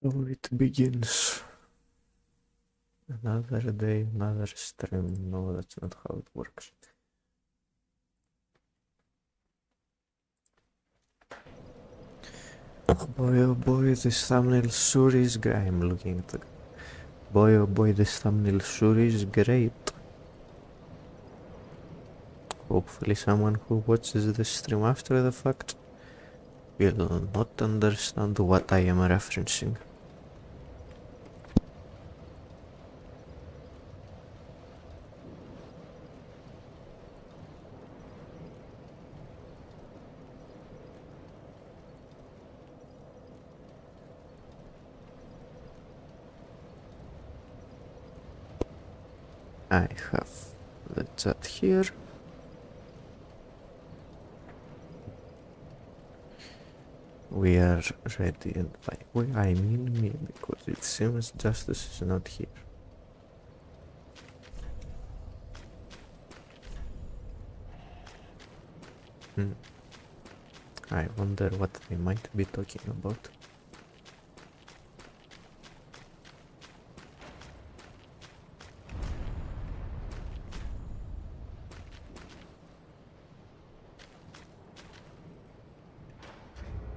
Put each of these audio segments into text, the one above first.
So it begins. Another day, another stream. No, that's not how it works. Boy, oh boy, this thumbnail sure is great. I'm looking at the... Boy, oh boy, this thumbnail sure is great. Hopefully someone who watches this stream after the fact will not understand what I am referencing. I have the chat here. We are ready, and by we I mean me, because it seems justice is not here. I wonder what they might be talking about.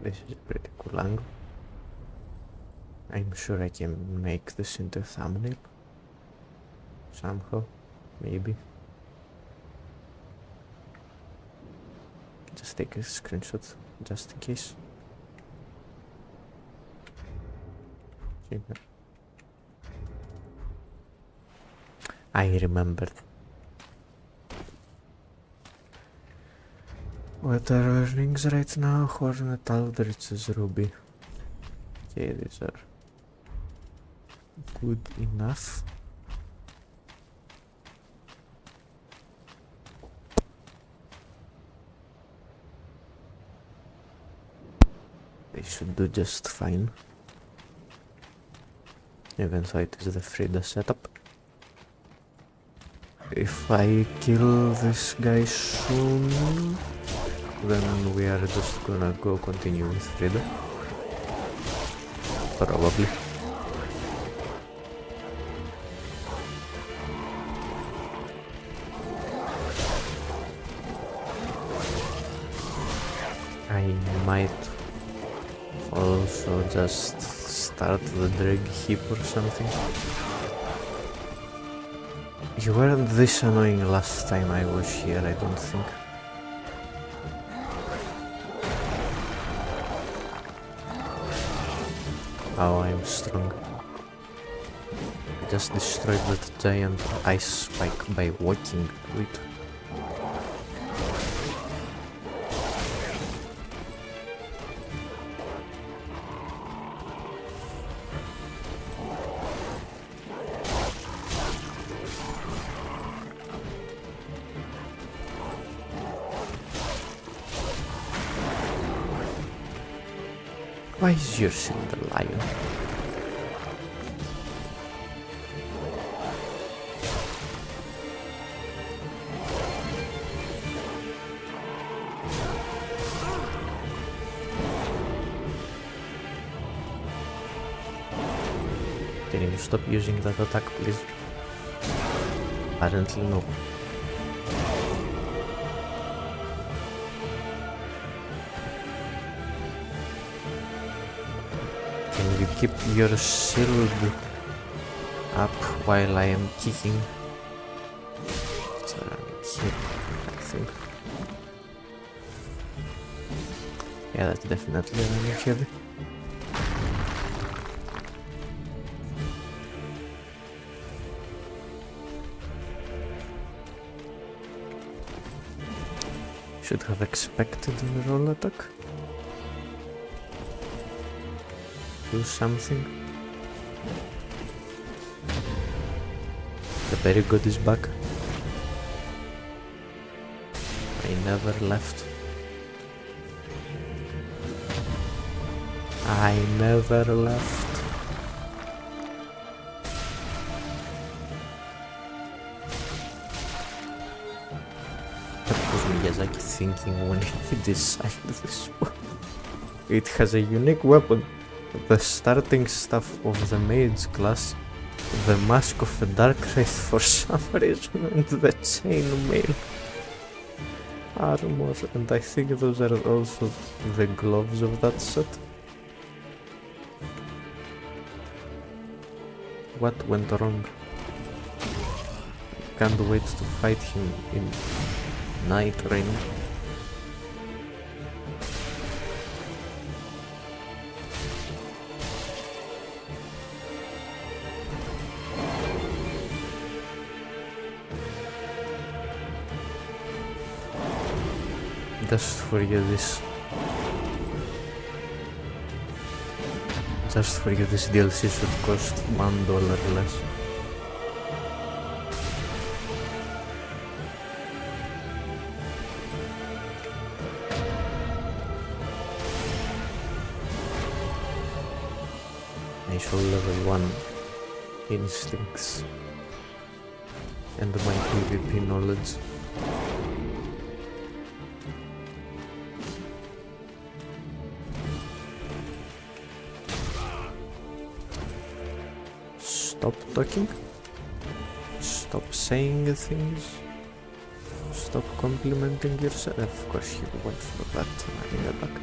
This is a pretty cool angle. I'm sure I can make this into a thumbnail. Somehow, maybe. Just take a screenshot, just in case. I remembered. What are our rings right now? Hornet, Aldrich's, Ruby. Okay, these are good enough. They should do just fine. Even though it is the Friede setup. If I kill this guy soon, then we are just gonna go continue with Friede. Probably. I might also just start the drag heap or something. You weren't this annoying last time I was here, I don't think. Oh, I'm strong. I just destroyed that giant ice spike by walking to it. Why is your shield a lion? Can you stop using that attack, please? Apparently no. Can you keep your shield up while I am kicking? It's here, I think. Yeah, that's definitely running heavy. Should have expected the roll attack. Do something. The very good is back. I never left. I never left. What was Miyazaki thinking when he designed this one? It has a unique weapon. the starting stuff of the mage class, the mask of the dark wraith for some reason, and the chainmail armor, and I think those are also the gloves of that set. What went wrong? Can't wait to fight him in Night Rain. Just for you this DLC should cost $1 less. I show level 1 instincts and my PvP knowledge. Stop talking. Stop saying things. Stop complimenting yourself. Of course you went for that running attack.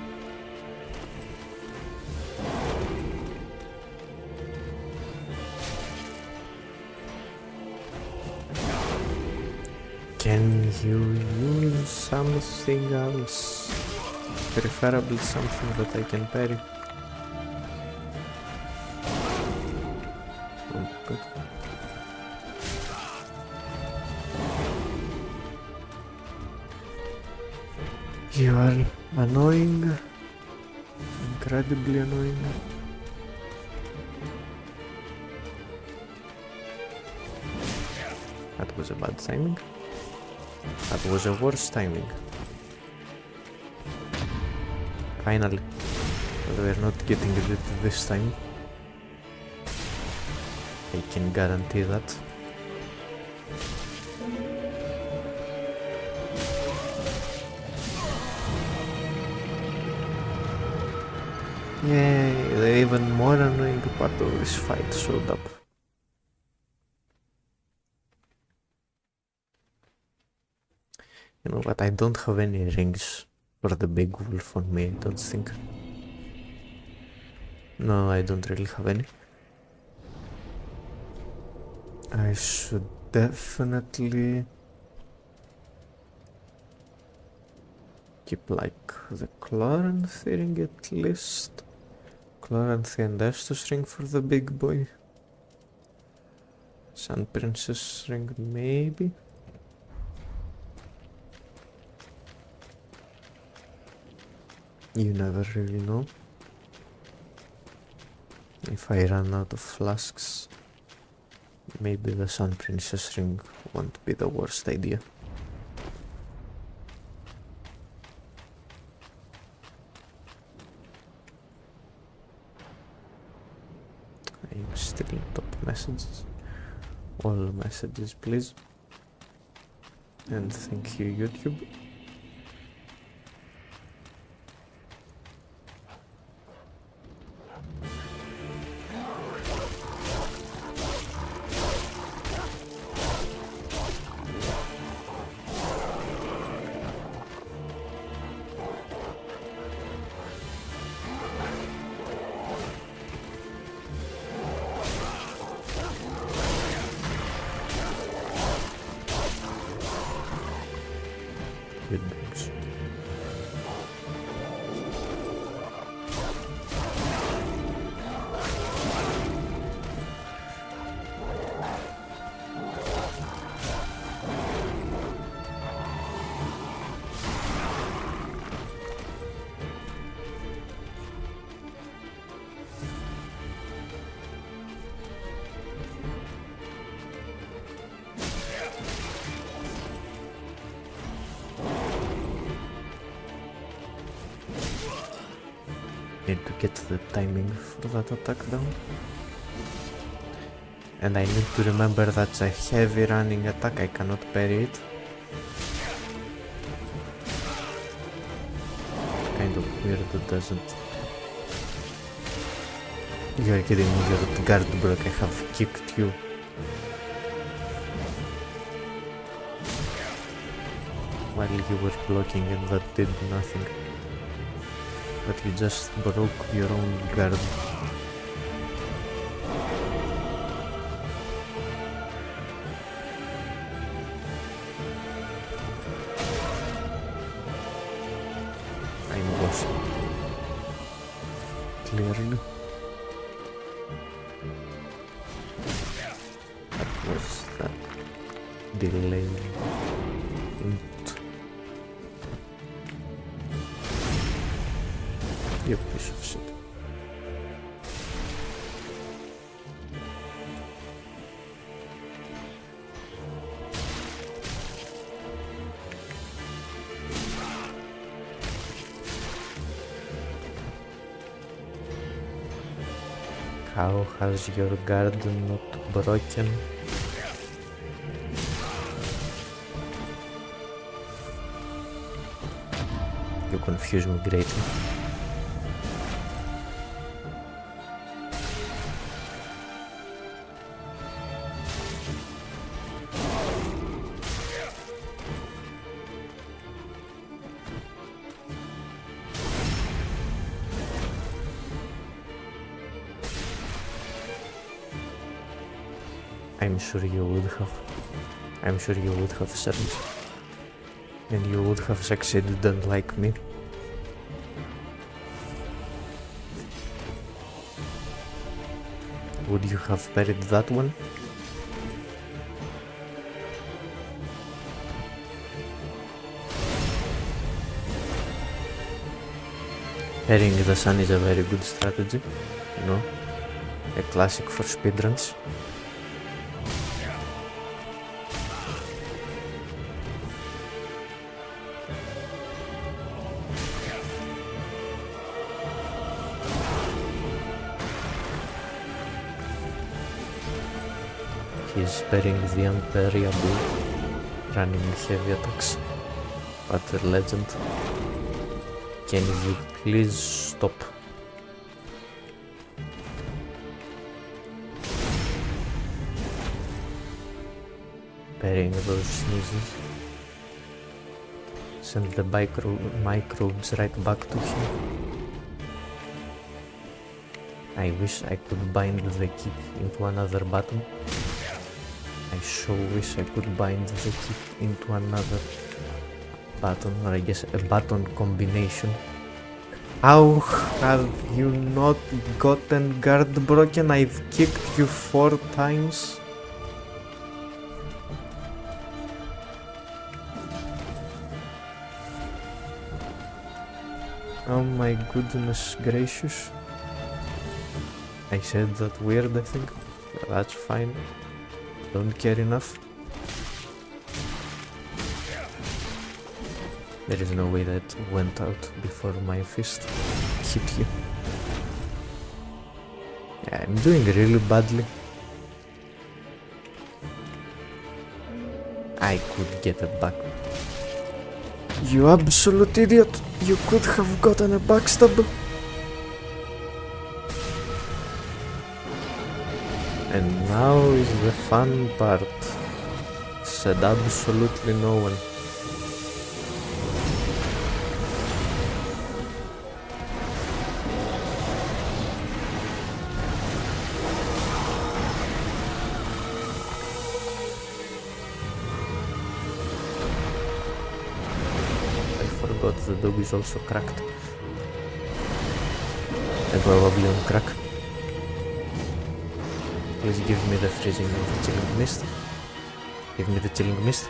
Can you use something else? Preferably something that I can parry. Oh, good. You are annoying. Incredibly annoying. That was a bad timing. That was a worse timing. Finally. We're not getting it this time. I can guarantee that. Yay, the even more annoying part of this fight showed up. You know what, I don't have any rings for the big wolf on me, I don't think. No, I don't really have any. I should definitely keep like the Chloranthy ring at least. Chloranthy and Estus ring for the big boy. Sun Princess ring maybe. You never really know. If I run out of flasks, maybe the Sun Princess ring won't be the worst idea. I'm still in top messages. All messages please. And thank you YouTube. Good things. Need to get the timing for that attack down. And I need to remember that's a heavy running attack, I cannot parry it. Kind of weird it doesn't You are kidding me, your guard broke, I have kicked you. While you were blocking and that did nothing. But you just broke your own guard. I'm lost. Clearly. What was that? Delay. You piece of shit. How has your guard not broken? You confuse me greatly. I'm sure you would have served. And you would have succeeded unlike me. Would you have parried that one? Parrying the sun is a very good strategy, you know, a classic for speedruns. He's parrying the unparryable, running heavy attacks. What a legend. Can you please stop? Parrying those sneezes. Send the microbes right back to him. I wish I could bind the kick into another button. I so wish I could bind the kick into another button, or I guess a button combination. How have you not gotten guard broken? I've kicked you 4 times. Oh my goodness gracious. I said that weird, I think. That's fine. Don't care enough. There is no way that went out before my fist hit you. Yeah, I'm doing really badly. I could get a back. You absolute idiot! You could have gotten a backstab. And now is the fun part. Said absolutely no one. I forgot the dog is also cracked. And probably on crack. Please give me the freezing and the chilling mist. Give me the chilling mist.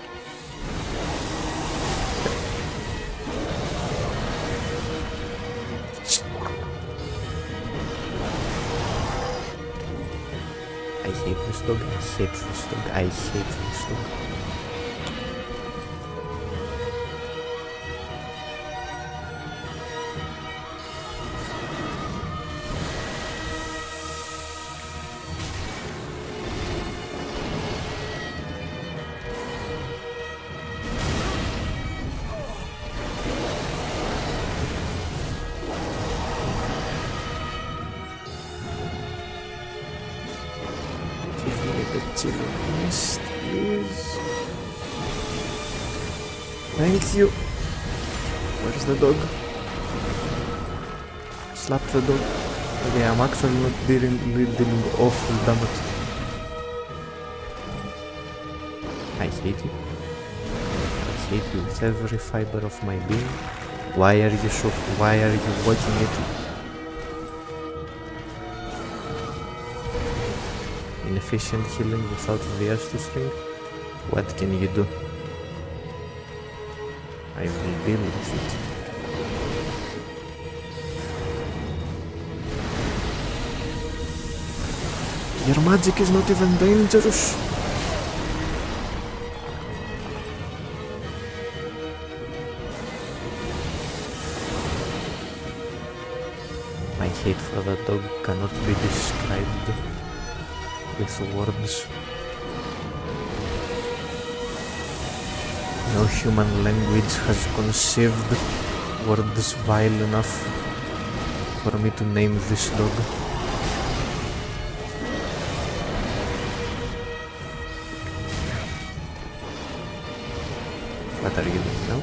I hate this dog. I hate this dog. I hate this dog. the chilling mist, please. Thank you. Where's the dog? Slap the dog. Okay, I'm actually not dealing awful damage. I hate you. I hate you with every fiber of my being. Why are you watching it? Inefficient healing without the Estus ring? What can you do? I will deal with it. Your magic is not even dangerous. My hate for the dog cannot be described with words. No human language has conceived words vile enough for me to name this dog. What are you doing now?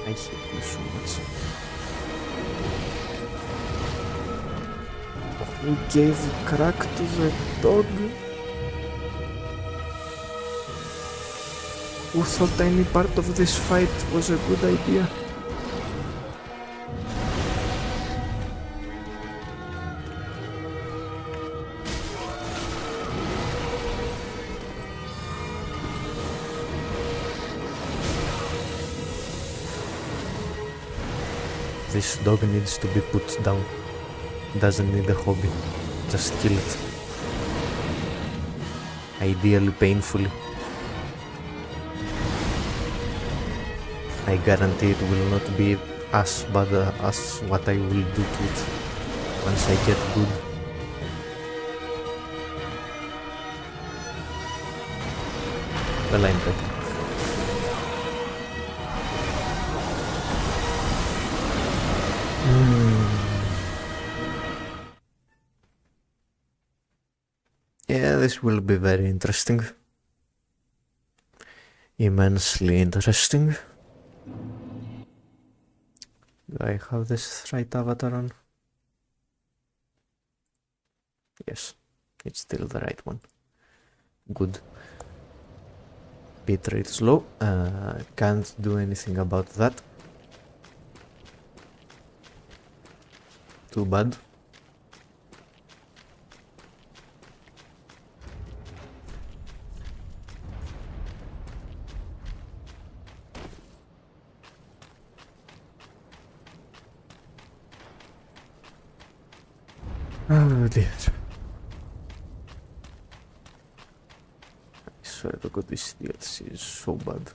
I hate you so much. Who gave crack to the dog? Who thought any part of this fight was a good idea? This dog needs to be put down. Doesn't need a hobby. Just kill it. Ideally painfully. I guarantee it will not be as bad as what I will do to it once I get good. Well, I'm better. Yeah, this will be very interesting. Immensely interesting. Do I have this right avatar on? Yes, it's still the right one. Good. Bitrate slow. Can't do anything about that. Too bad. Oh dear. I swear to God, this DLC is so bad.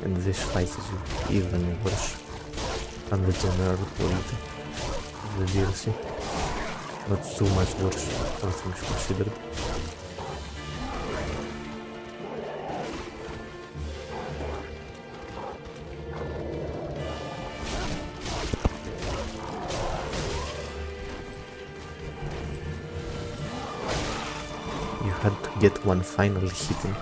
And this fight is even worse than the general quality of the DLC. Not too much worse, all things considered. Had to get one final hit in.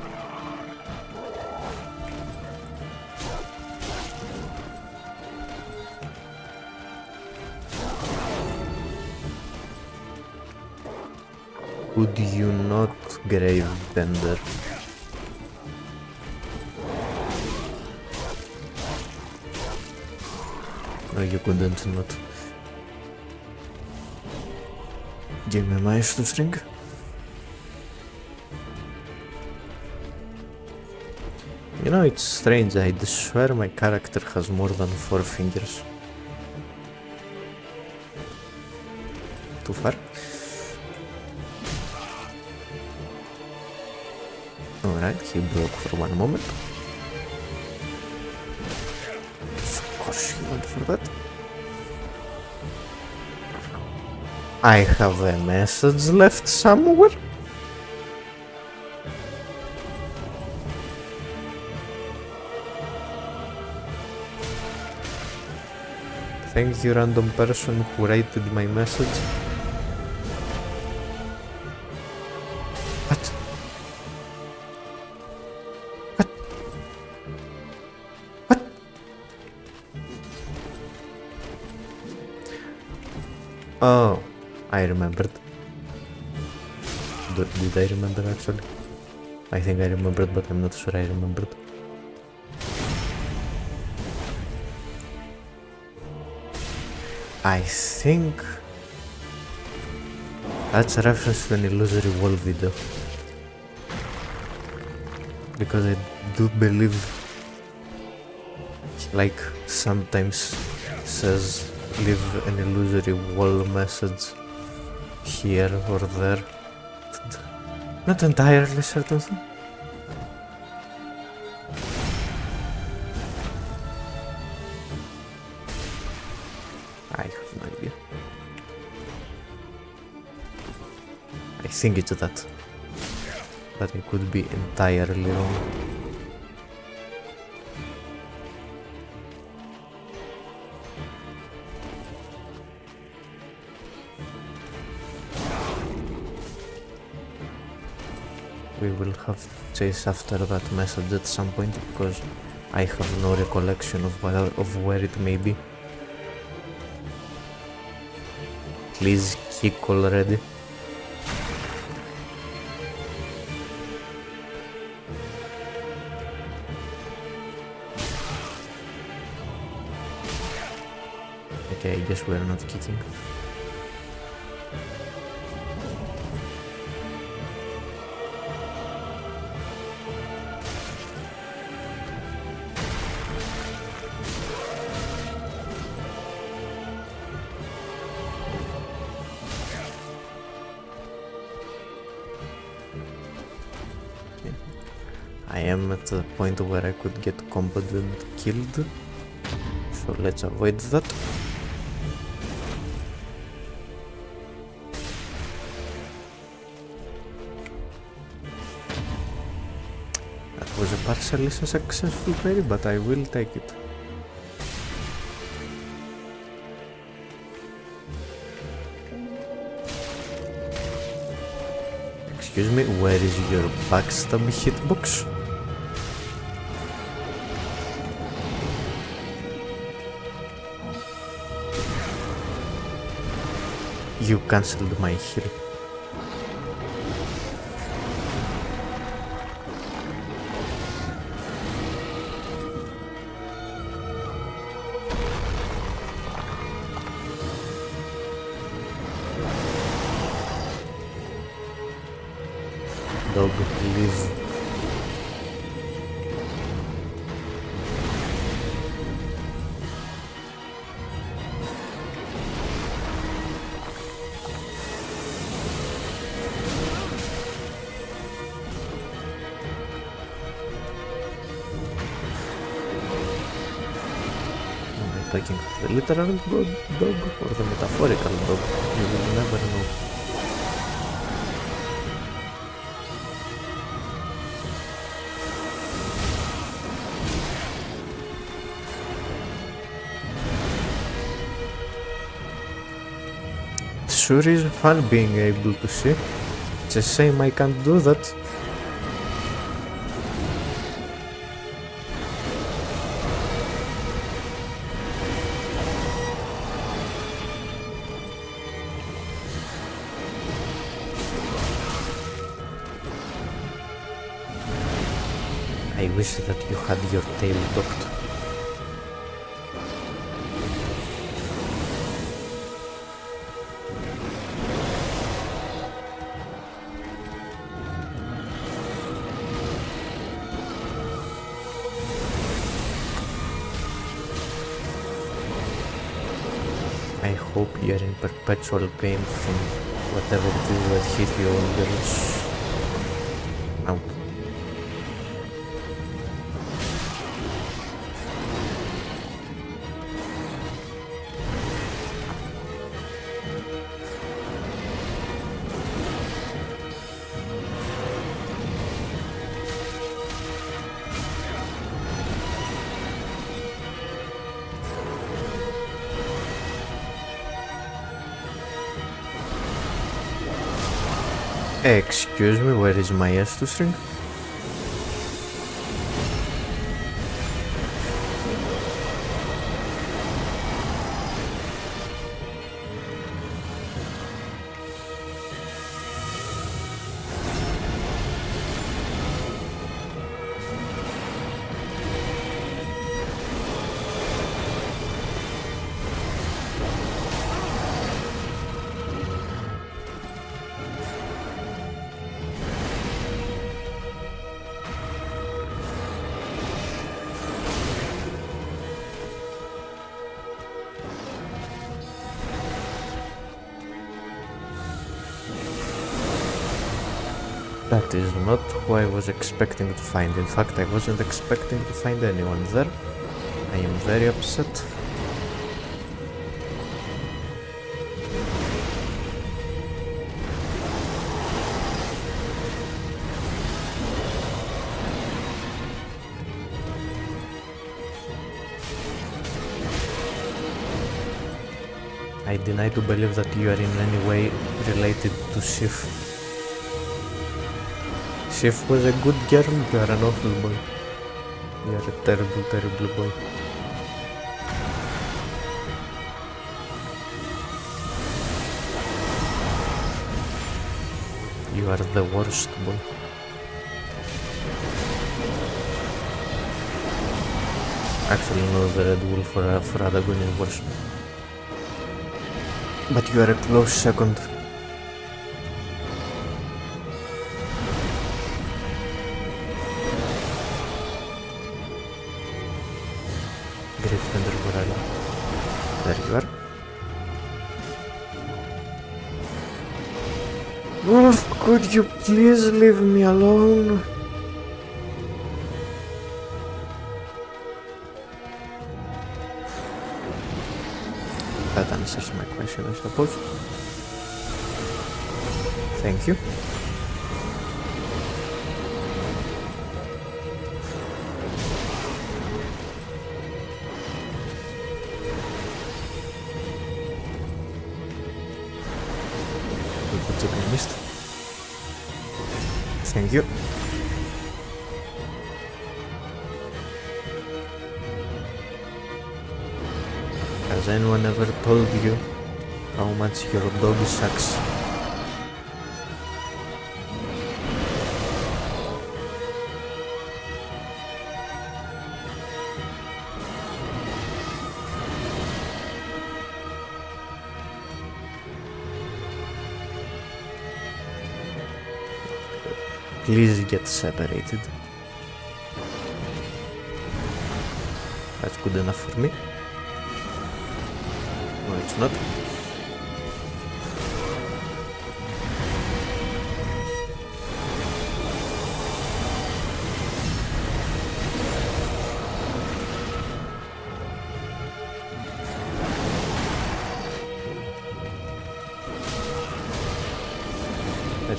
Could you not, Gravetender? No, you couldn't not. Give me my Estus ring. You know, it's strange, I swear my character has more than 4 fingers. Too far? Alright, he broke for one moment. Of course he went for that. I have a message left somewhere. Thank you, random person who rated my message. What? What? What? Oh, I remembered. Did I remember actually? I think I remembered, but I'm not sure I remembered. I think that's a reference to an illusory wall video, because I do believe like sometimes says leave an illusory wall message here or there. Not entirely certain though. I have no idea. I think it's that, but I could be entirely wrong. We will have to chase after that message at some point, because I have no recollection of where it may be. Please kick already. Okay, I guess we're not kicking. I am at the point where I could get comboed and killed, so let's avoid that. That was a partially successful parry, but I will take it. Excuse me, where is your backstab hitbox? You cancelled my heal. Doggo, leave. Attacking the literal dog or the metaphorical dog, you will never know. It sure is fun being able to see. It's a shame I can't do that. I wish that you had your tail docked. I hope you're in perpetual pain from whatever it is that hit you on the out. Excuse me, where is my S2 string? That is not who I was expecting to find. In fact, I wasn't expecting to find anyone there. I am very upset. I deny to believe that you are in any way related to Sif. Sif was a good girl, you are an awful boy. You are a terrible, terrible boy. You are the worst boy. Actually, no, the Red Wolf for Adagon is worse. But you are a close second. Gravetender, where are you? There you are. Wolf, could you please leave me alone? That answers my question, I suppose. Thank you. Missed. Thank you. Has anyone ever told you how much your dog sucks? Please get separated. That's good enough for me. No, it's not.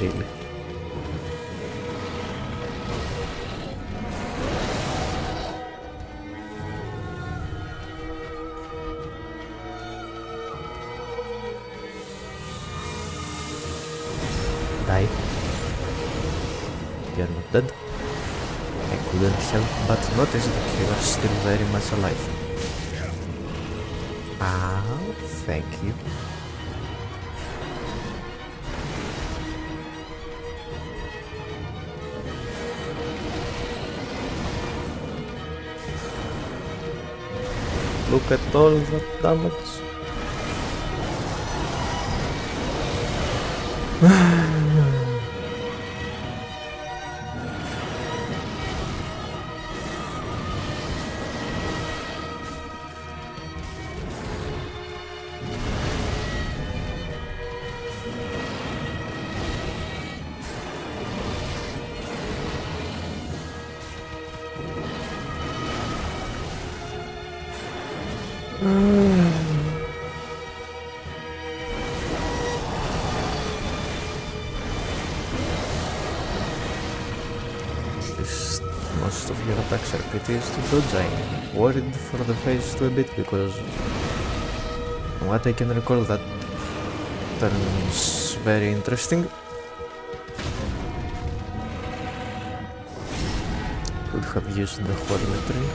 Really. Die. You are not dead. I couldn't help but notice that you are still very much alive. Ah, thank you. Look at all the damage. Most of your attacks are pretty easy to dodge. I'm worried for the phase 2 a bit because from what I can recall that turns very interesting. could have used the hornetry.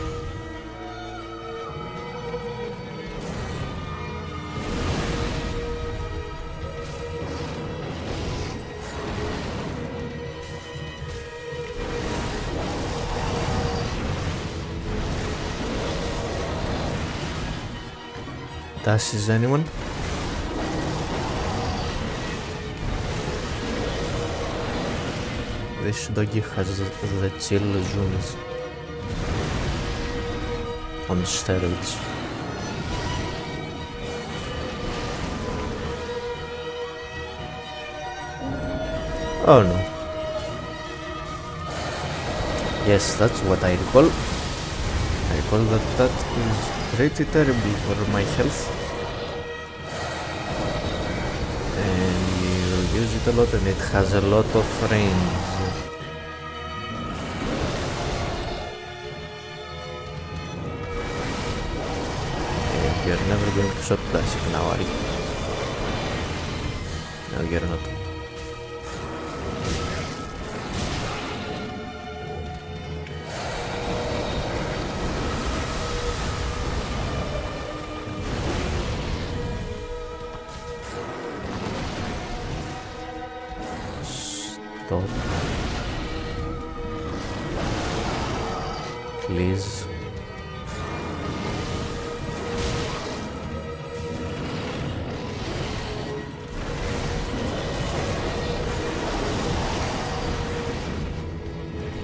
Dashes anyone? This doggy has the chill zones on steroids. Oh no. Yes, that's what I recall. I recall that is pretty terrible for my health. And you use it a lot and it has a lot of range. And you're never going to shot classic now, are you? No, you're not. Stop. Please.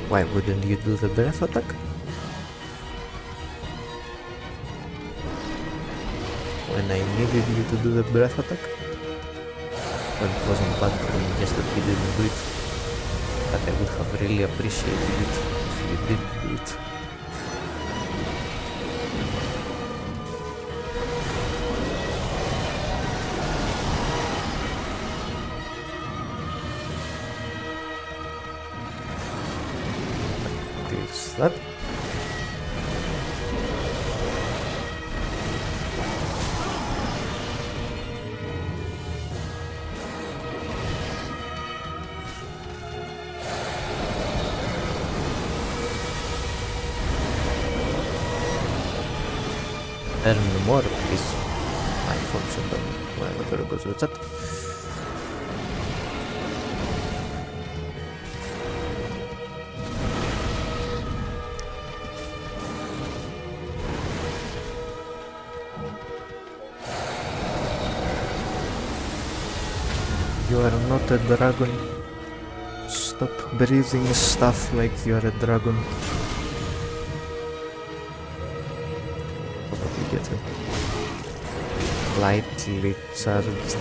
Why wouldn't you do the breath attack? When I needed you to do the breath attack? Well, it wasn't bad for me, just that you didn't do it. But I would have really appreciated it if you did do it. What is that? Earn more, please. My function done. Whatever goes with that. You are not a dragon. Stop breathing stuff like you are a dragon. Probably get a lightly charged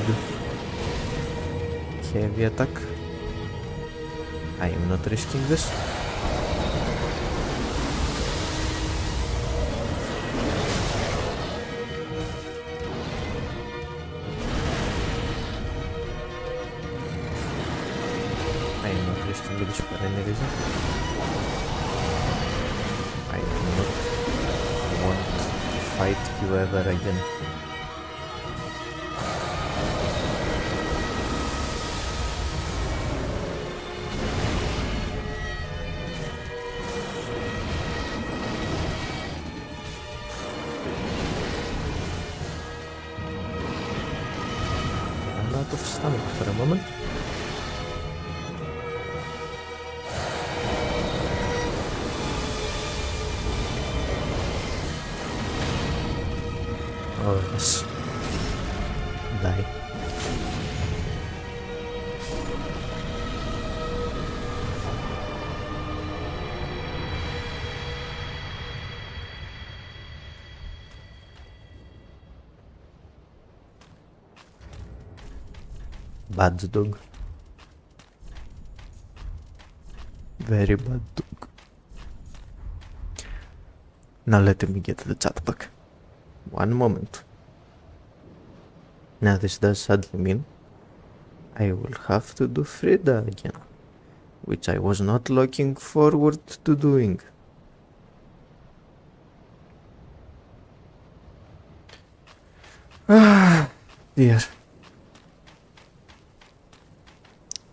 heavy attack. I am not risking this. I am not risking this for any reason. I do not want to fight you ever again. I'm out of stomach for a moment. Oh yes. Die. Bad dog. Very bad dog. Now let me get the chat back. One moment. Now this does sadly mean I will have to do Friede again, which I was not looking forward to doing. Ah, dear.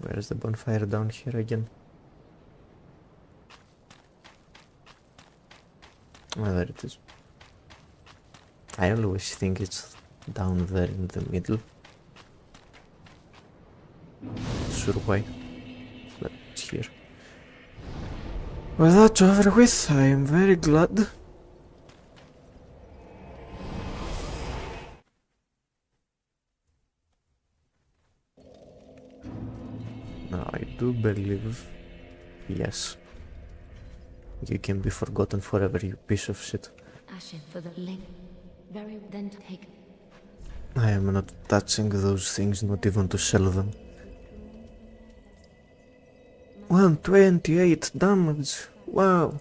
Where is the bonfire down here again? Oh, there it is. I always think it's down there in the middle. Not sure why, but it's here. Well, that's over with. I am very glad. Now, I do believe, yes, you can be forgotten forever, you piece of shit. Ashen for the link. Very then take. I am not touching those things, not even to sell them. 128 damage. Wow.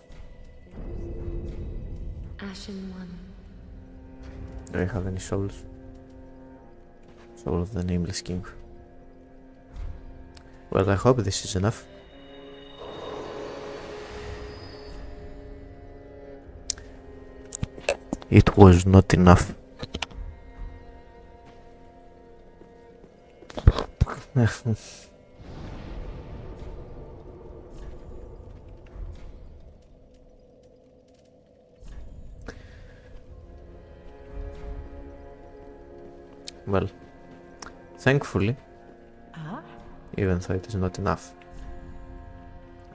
Ashen one. Do I have any souls? Soul of the Nameless King. Well, I hope this is enough. It was not enough. Well, thankfully, even though it is not enough,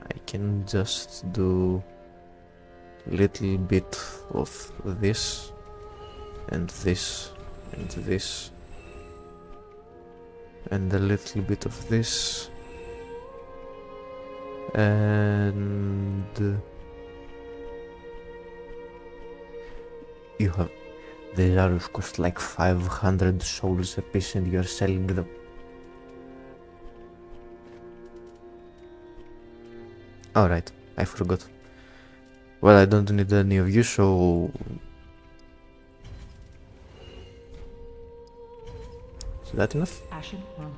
I can just do little bit of this and this and this and a little bit of this and you have these arrows cost like 500 souls a piece and you are selling them. Alright, I forgot. Well, I don't need any of you, so... Is that enough? Ashen one.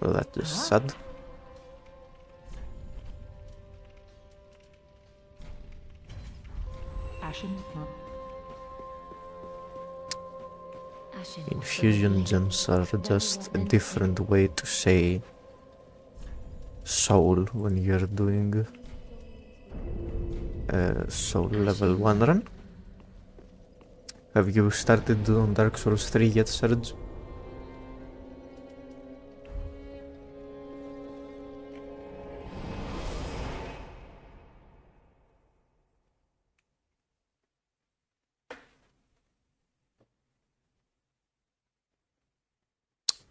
Well, that is sad. Ashen one. Ashen for the Infusion link. gems are just a different way to say soul when you're doing soul level 1 run. Have you started on Dark Souls 3 yet, Serge?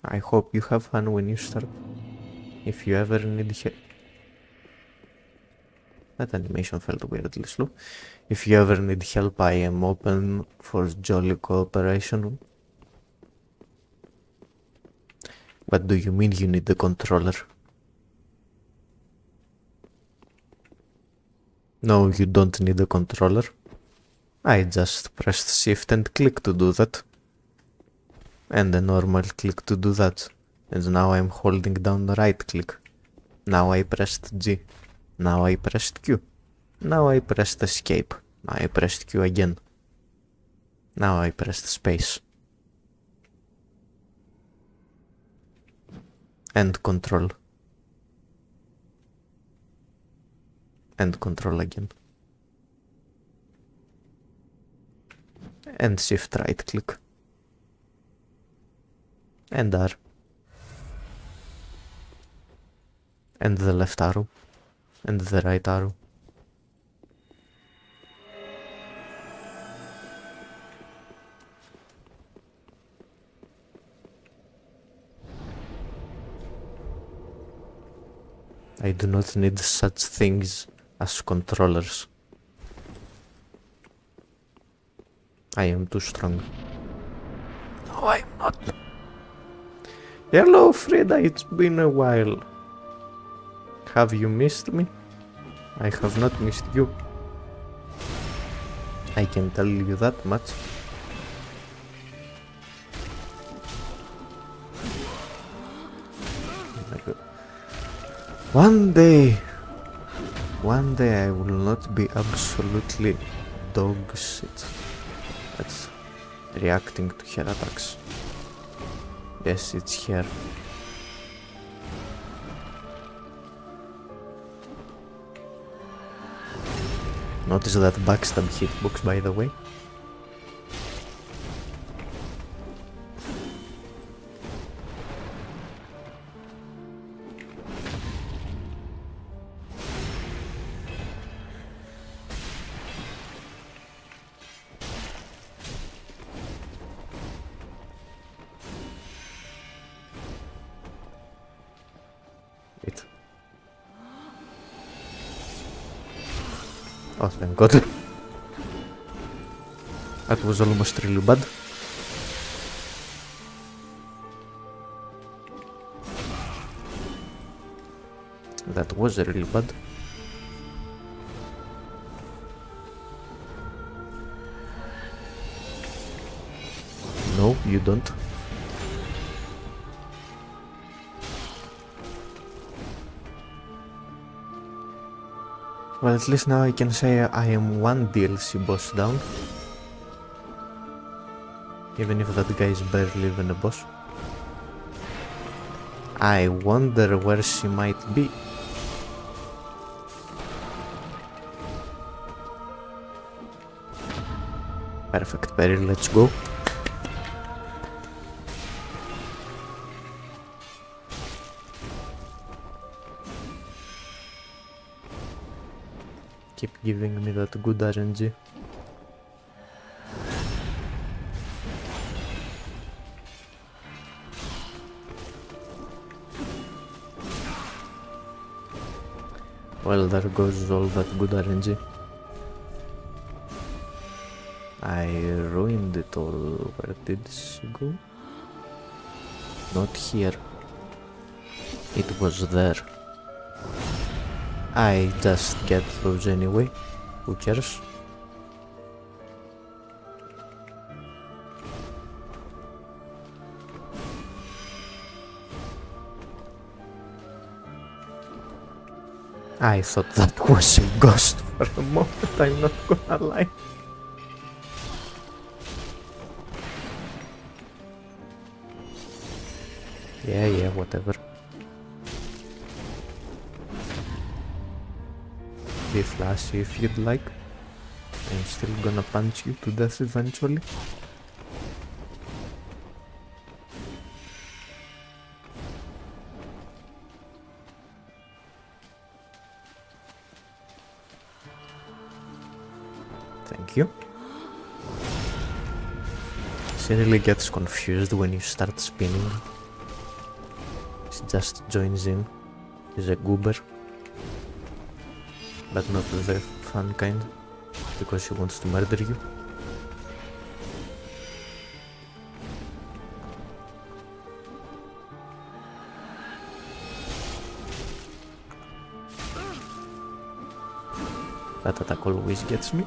I hope you have fun when you start. If you ever need help. That animation felt weirdly slow. If you ever need help, I am open for jolly cooperation. What do you mean you need the controller? No, you don't need a controller. I just pressed shift and click to do that. And a normal click to do that. And now I'm holding down the right click. Now I pressed G. Now I pressed Q. Now I pressed escape. Now I pressed Q again. Now I pressed space. And control. And control again. And shift right click. And R. And the left arrow. And the right arrow. I do not need such things as controllers. I am too strong. No, I'm not. Hello, Friede, it's been a while. Have you missed me? I have not missed you. I can tell you that much. Oh my God. One day I will not be absolutely dog shit at reacting to her attacks. Yes, it's here. Notice that backstab hitbox, by the way. Wait. Oh, thank God. That was almost really bad. That was really bad. No, you don't. Well, at least now I can say I am one DLC boss down. Even if that guy is barely even a boss. I wonder where she might be. Perfect, Perry, let's go. Keep giving me that good RNG. Well, there goes all that good RNG. I ruined it all. Where did she go? Not here. It was there. I just get those anyway. Who cares? I thought that was a ghost for a moment, I'm not gonna lie. Yeah, whatever. Be flashy if you'd like. I'm still gonna punch you to death eventually. Thank you. She really gets confused when you start spinning. She just joins in. She's a goober. But not the fun kind, because she wants to murder you. That attack always gets me.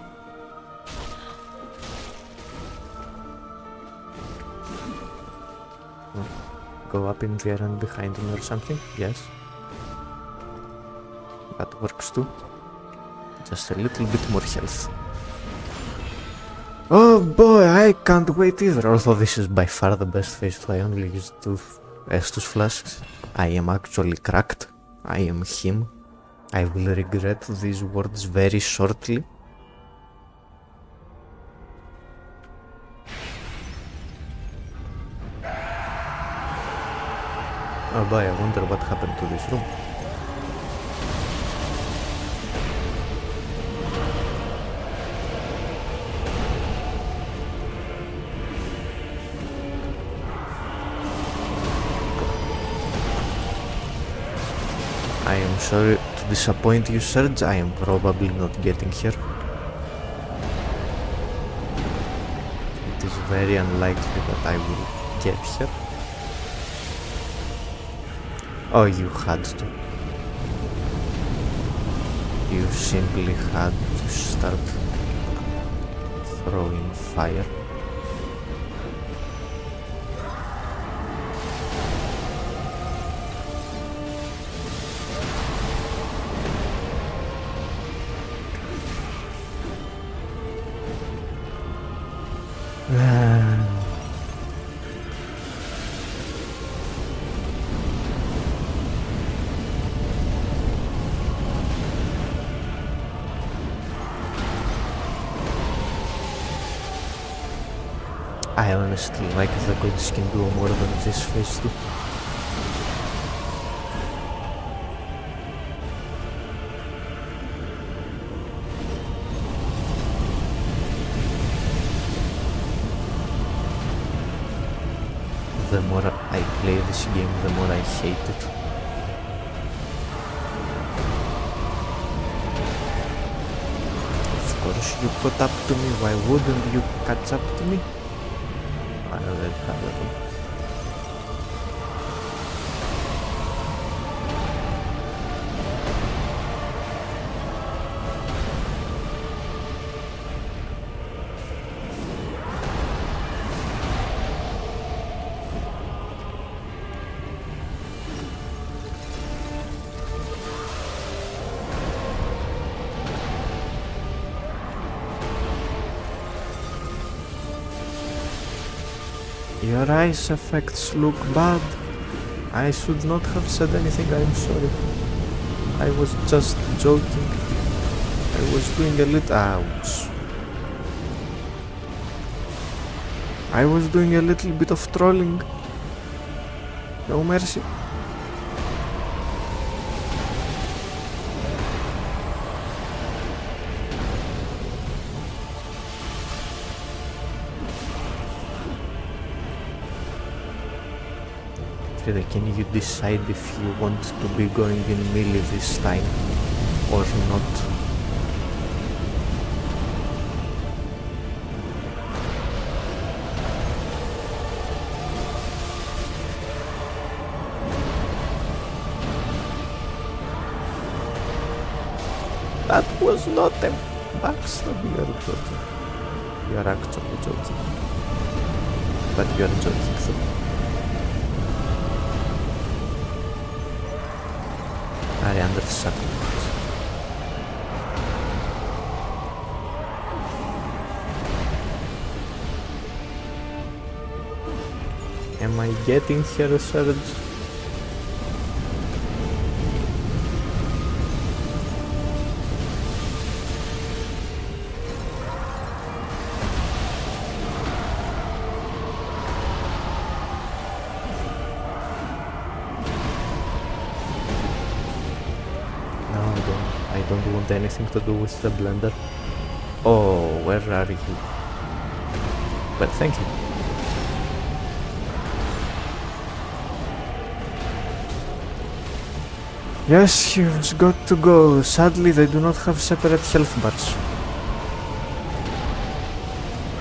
Oh, go up in the air and behind me or something, yes. That works too. Just a little bit more health. Oh boy, I can't wait either. Although this is by far the best phase 2. I only used 2 Estus flasks. I am actually cracked. I am him. I will regret these words very shortly. Oh boy, I wonder what happened to this room. I am sorry to disappoint you, Serge. I am probably not getting here. It is very unlikely that I will get here. Oh, you had to. You simply had to start throwing fire. I honestly like the good skin duo more than this phase 2. The more I play this game, the more I hate it. Of course you caught up to me, why wouldn't you catch up to me? I already have that one. Your eyes effects look bad. I should not have said anything, I'm sorry. I was just joking. I was doing a little... Ouch. I was doing a little bit of trolling. No mercy. Friede, can you decide if you want to be going in melee this time or not? That was not a backstab, you're joking. You're actually joking. But you're joking too. I understand. Am I getting here, Surge? I don't want anything to do with the blender. Oh, where are you? But thank you. Yes, he's got to go. Sadly, they do not have separate health bars.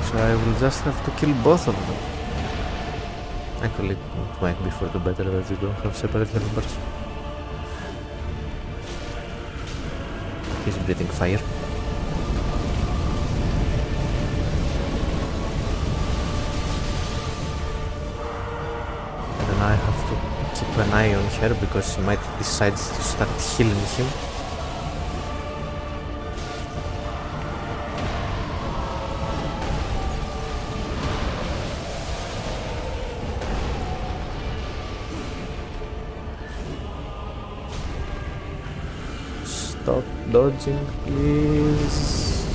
So I will just have to kill both of them. Actually, it might be for the better that they don't have separate health bars. He's breathing fire. And then I have to keep an eye on her because she might decide to start healing him. Stop dodging, please.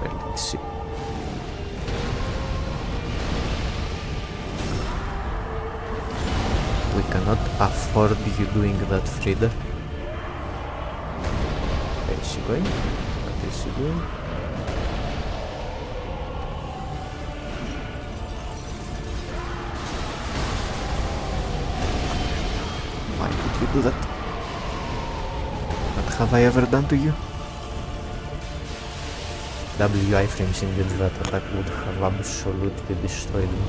Well, let's see. We cannot afford you doing that, Friede. Where is she going? What is she doing? Why would you do that? What have I ever done to you? WI frames against that attack would have absolutely destroyed me.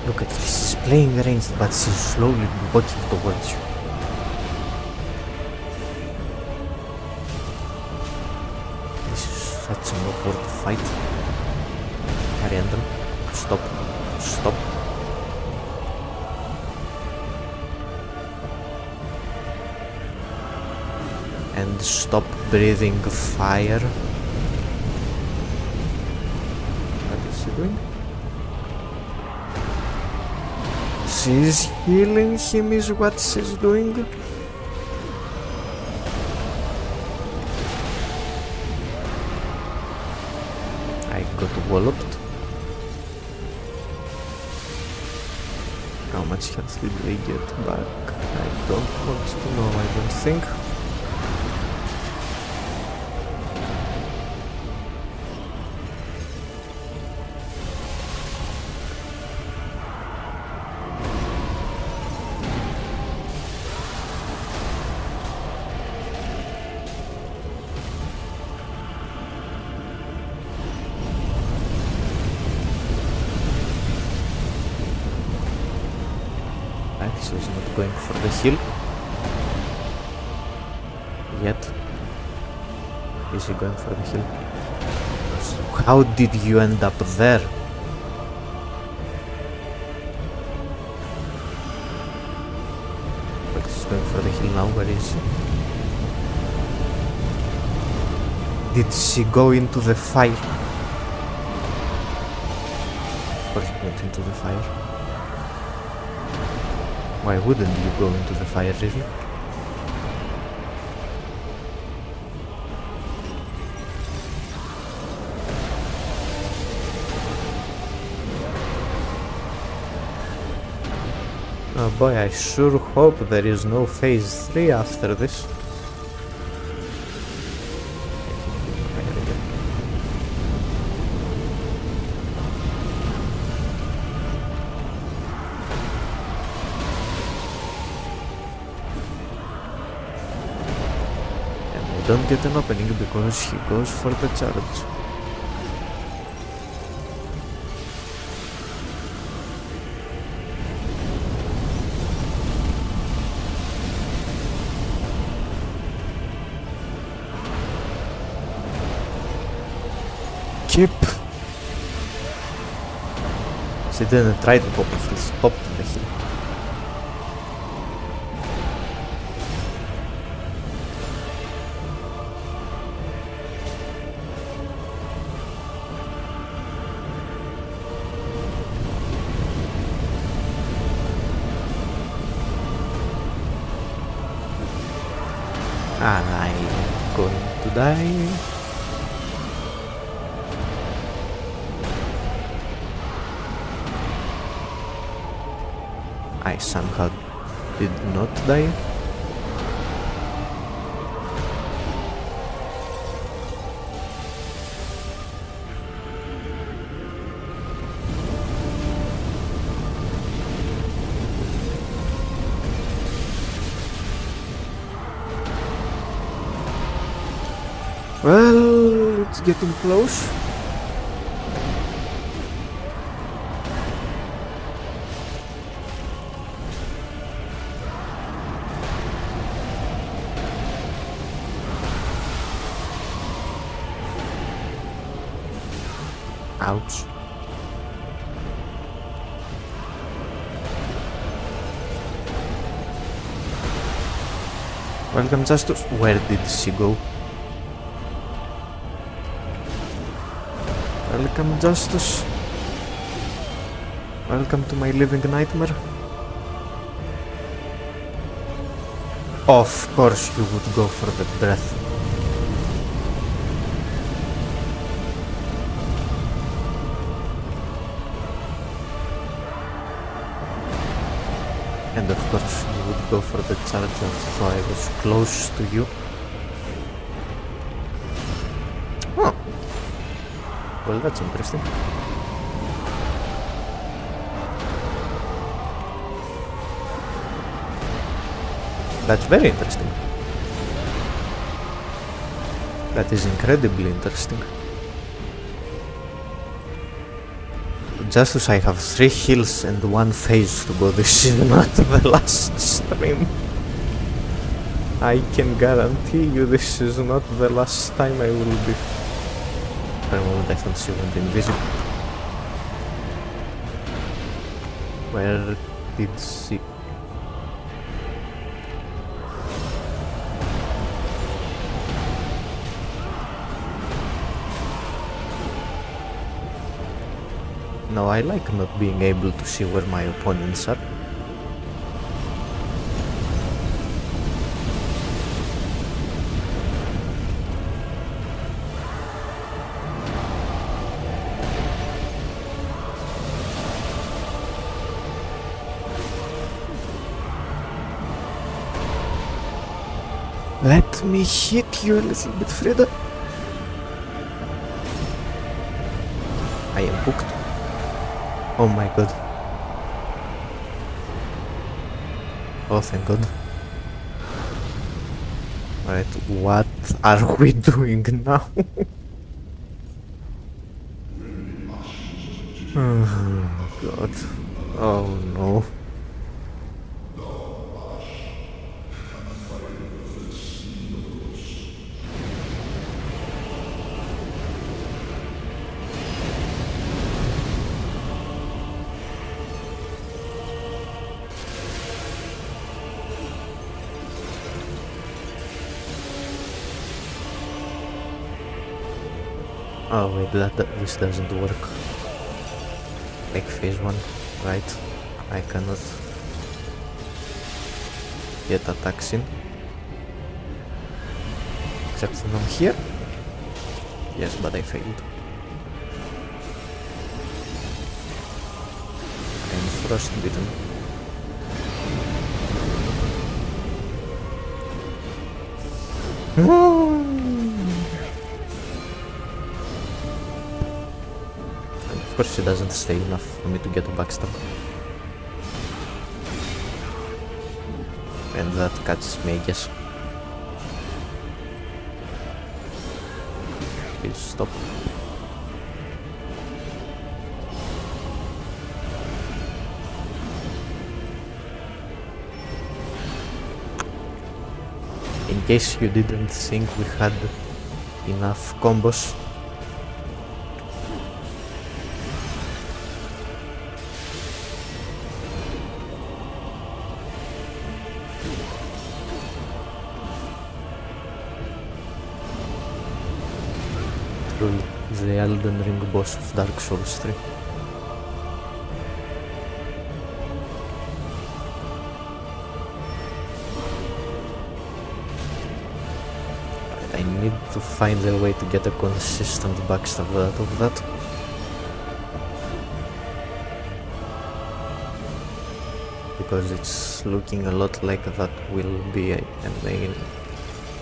Look at this, she's playing ranged, but she's slowly walking towards you. This is such an awkward fight. Gravetender, stop, stop. And stop breathing fire. What is she doing? She's healing him is what she's doing. I got walloped. How much health did they get back? I don't want to know, I don't think. So he's not going for the heal yet. Is he going for the heal? How did you end up there? But he's going for the heal now. Where is he? Did she go into the fire? Of course he went into the fire. Why wouldn't you go into the fire, really? Oh boy, I sure hope there is no phase 3 after this. Don't get an opening because he goes for the charge. Keep. She didn't try to pop off, let's pop the heal. I'm going to die. I somehow did not die. Well, it's getting close. Ouch. Welcome, Justice. Where did she go? Welcome, Justice. Welcome to my living nightmare. Of course you would go for the breath. And of course you would go for the charge, so I was close to you. Oh. Well, that's interesting. That's very interesting. That is incredibly interesting. Justice, I have 3 heals and 1 phase to go. This is not the last stream. I can guarantee you this is not the last time I will be. For a moment I thought she went invisible. Where did she? No, I like not being able to see where my opponents are. Let me hit you a little bit, Friede. I am hooked. Oh my god. Oh, thank god. Alright, what are we doing now? Oh god. Oh no. Oh wait, this doesn't work. Like phase 1, right? I cannot get attacks in. Except from here? Yes, but I failed. I'm frostbitten. Of course she doesn't stay enough for me to get a backstab. And that catches me, I guess. Please stop. In case you didn't think we had enough combos, truly the Elden Ring boss of Dark Souls 3. I need to find a way to get a consistent backstab out of that. Because it's looking a lot like that will be a main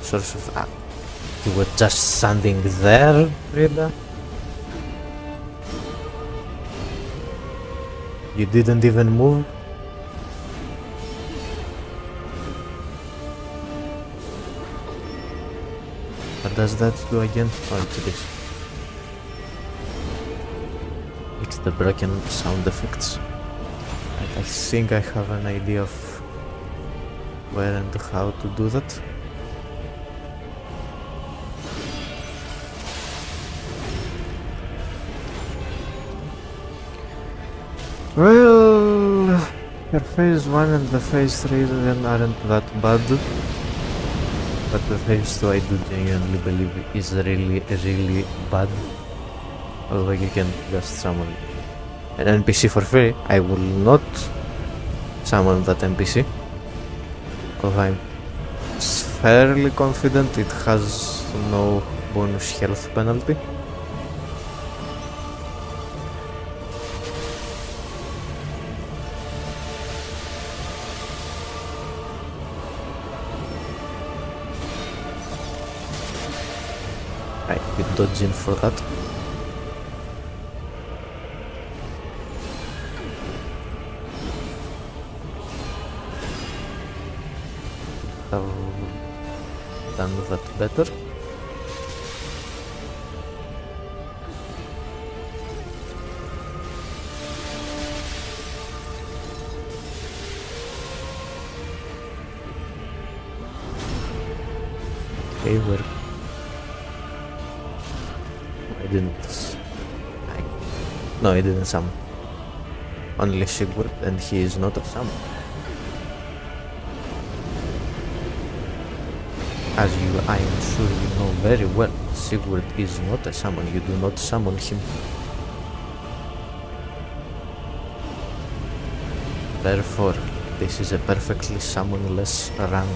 source of... You were just standing there, Friede? You didn't even move? What does that do again? Oh, it's this. It's the broken sound effects. I think I have an idea of where and how to do that. Well, your phase 1 and the phase 3 then aren't that bad. But the phase 2 I do genuinely believe is really bad. Although you can just summon an NPC for free, I will not summon that NPC. Because I'm fairly confident it has no bonus health penalty. Right, we dodge in for that. Have done that better. Okay, where I didn't. No, I didn't summon. Only Sigurd, and he is not a summon. As you, I am sure you know very well, Sigurd is not a summon. You do not summon him. Therefore, this is a perfectly summonless run.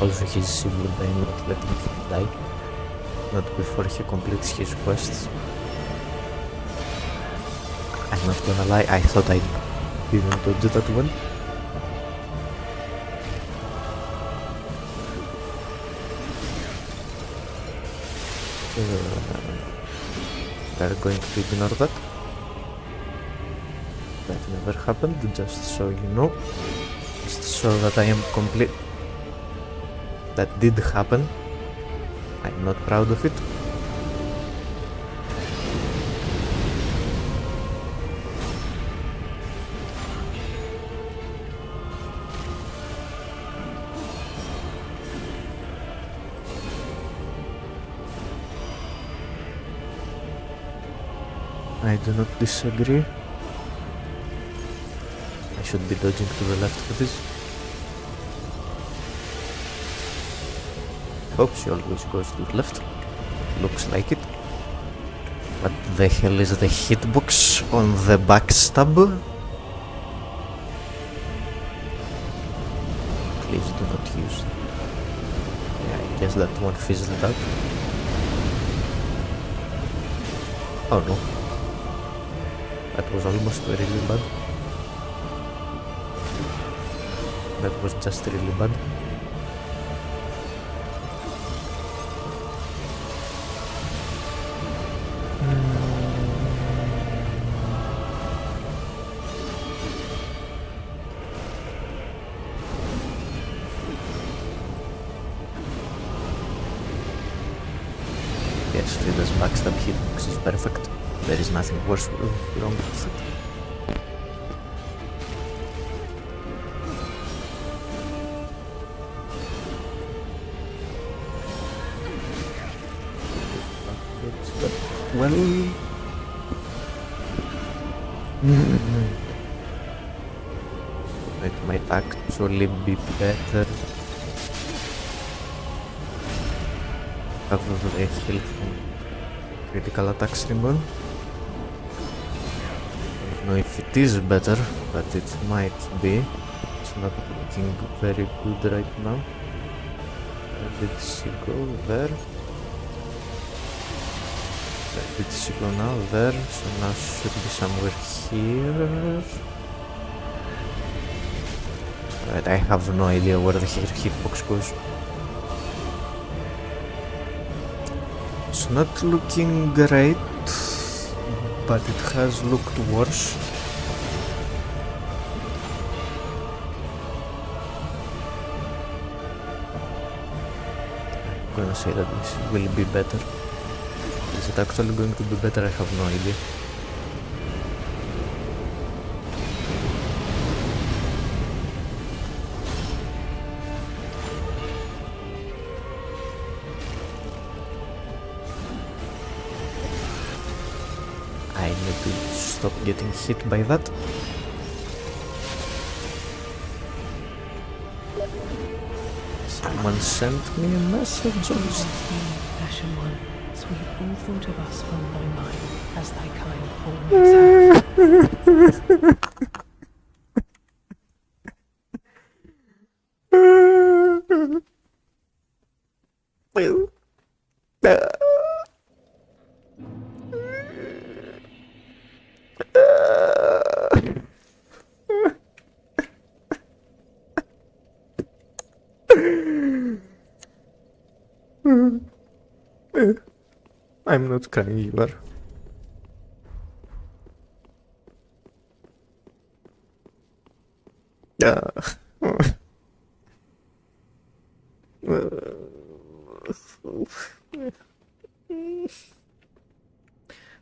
Also, his Sigurd, I'm not letting him. die. Not before he completes his quests. I'm not gonna lie, I thought I didn't dodge that one. We're going to ignore that. That never happened, just so you know. Just so that I am complete. That did happen. I'm not proud of it. I do not disagree. I should be dodging to the left for this. Hope she always goes to the left. Looks like it. What the hell is the hitbox on the backstab? Please do not use. Yeah, I guess that one fizzled out. Oh no. That was almost really bad. That was just really bad. Yes, Friede's backstab hitbox is perfect. There is nothing worse wrong with it. Well, it might actually be better. Have the health from critical attacks removed. I don't know if it is better, but it might be. It's not looking very good right now. Where did she go? There. Where did she go now? There. So now she should be somewhere here. Right, I have no idea where the hitbox goes. It's not looking great, but it has looked worse. I'm gonna say that this will be better. Is it actually going to be better? I have no idea. I need to stop getting hit by that. Someone sent me a message on Ashen One, sweep all thought of us from thy mind, as thy kind always have. I'm not crying, you are.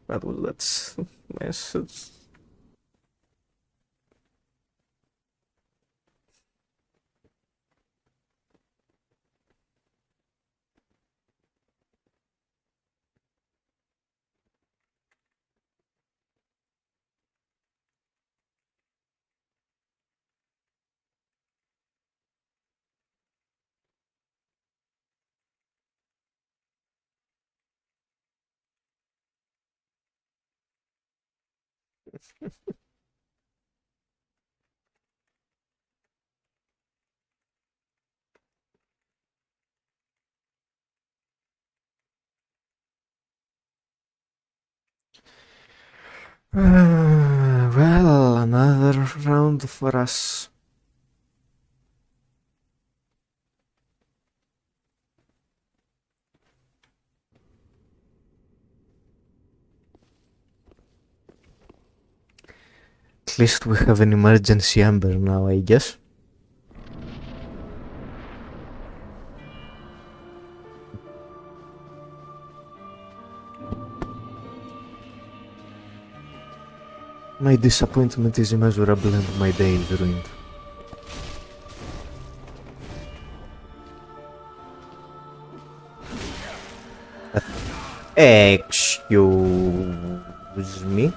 That was that message. Well, another round for us. At least we have an emergency amber now, I guess. My disappointment is immeasurable and my day is ruined. Excuse me?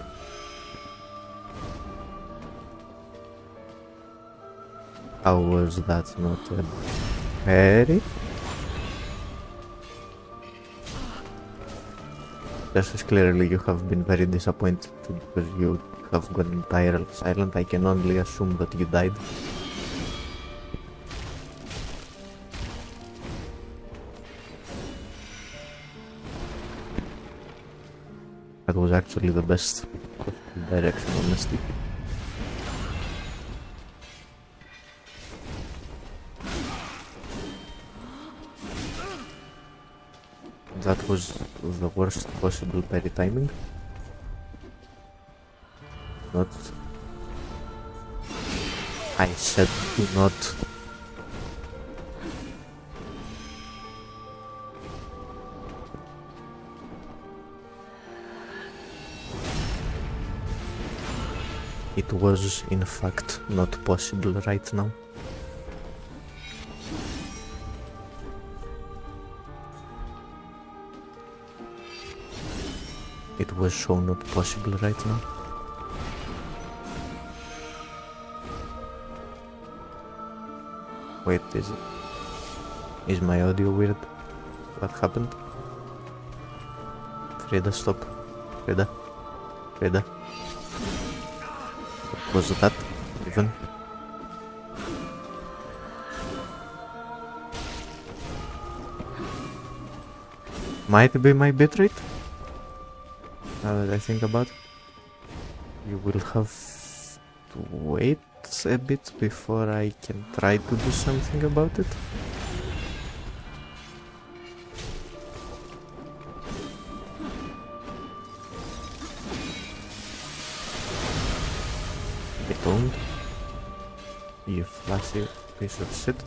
How was that not a parry? Just as clearly you have been very disappointed because you have gone entirely silent. I can only assume that you died. That was actually the best direction, honestly. That was the worst possible parry timing. Not. I said do not. It was, in fact, not possible right now. It was so not possible right now. Wait, is my audio weird? What happened? Friede, stop. Friede. Friede. What was that even? Might be my bitrate? Now that I think about it, you will have to wait a bit before I can try to do something about it. I don't. You flashy piece of shit.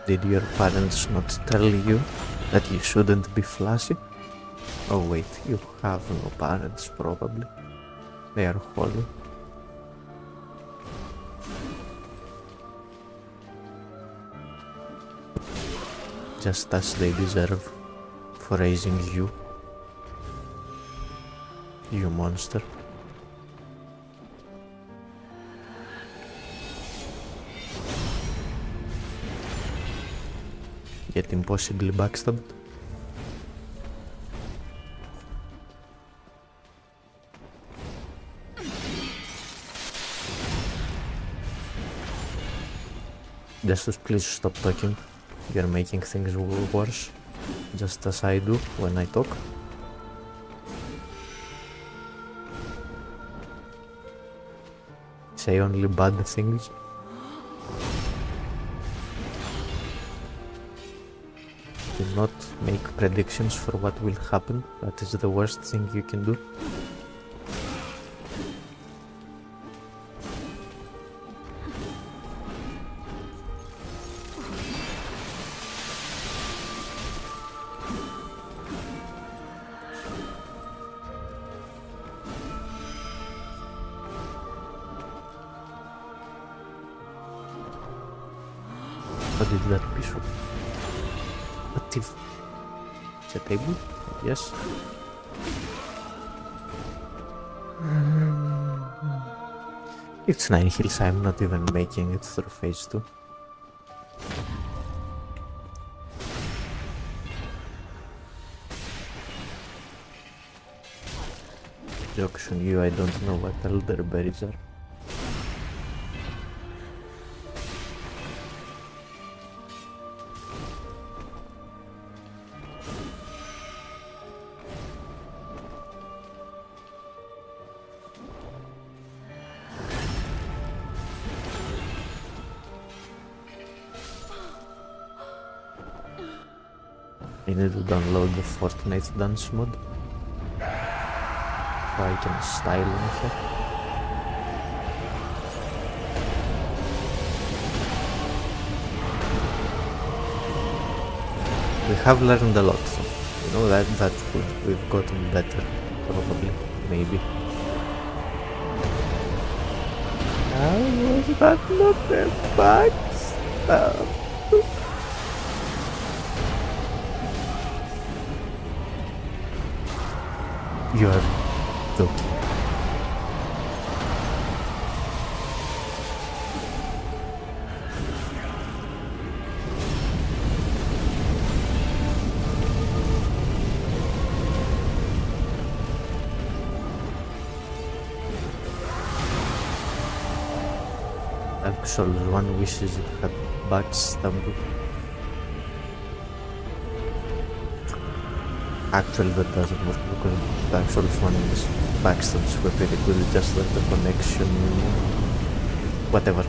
Did your parents not tell you that you shouldn't be flashy? Oh wait, you have no parents probably. They are holy. Just as they deserve for raising you. You monster. Get impossibly backstabbed. Just please stop talking. You're making things worse, just as I do when I talk. Say only bad things. Do not make predictions for what will happen. That is the worst thing you can do. What did that bishop? What if it's a table? Yes. It's 9 hills, I'm not even making it through phase 2. Jokes on you, I don't know what elderberries are. I need to download the Fortnite dance mod so I can style on her. We have learned a lot, so you know that's good. We've gotten better, probably, maybe. How was that not a backstab? You are joking. Dark Souls 1 wishes it had backstabbed. Actually, that doesn't work because Dark Souls 1 is backstabs were pretty good, it's just that the connection, whatever,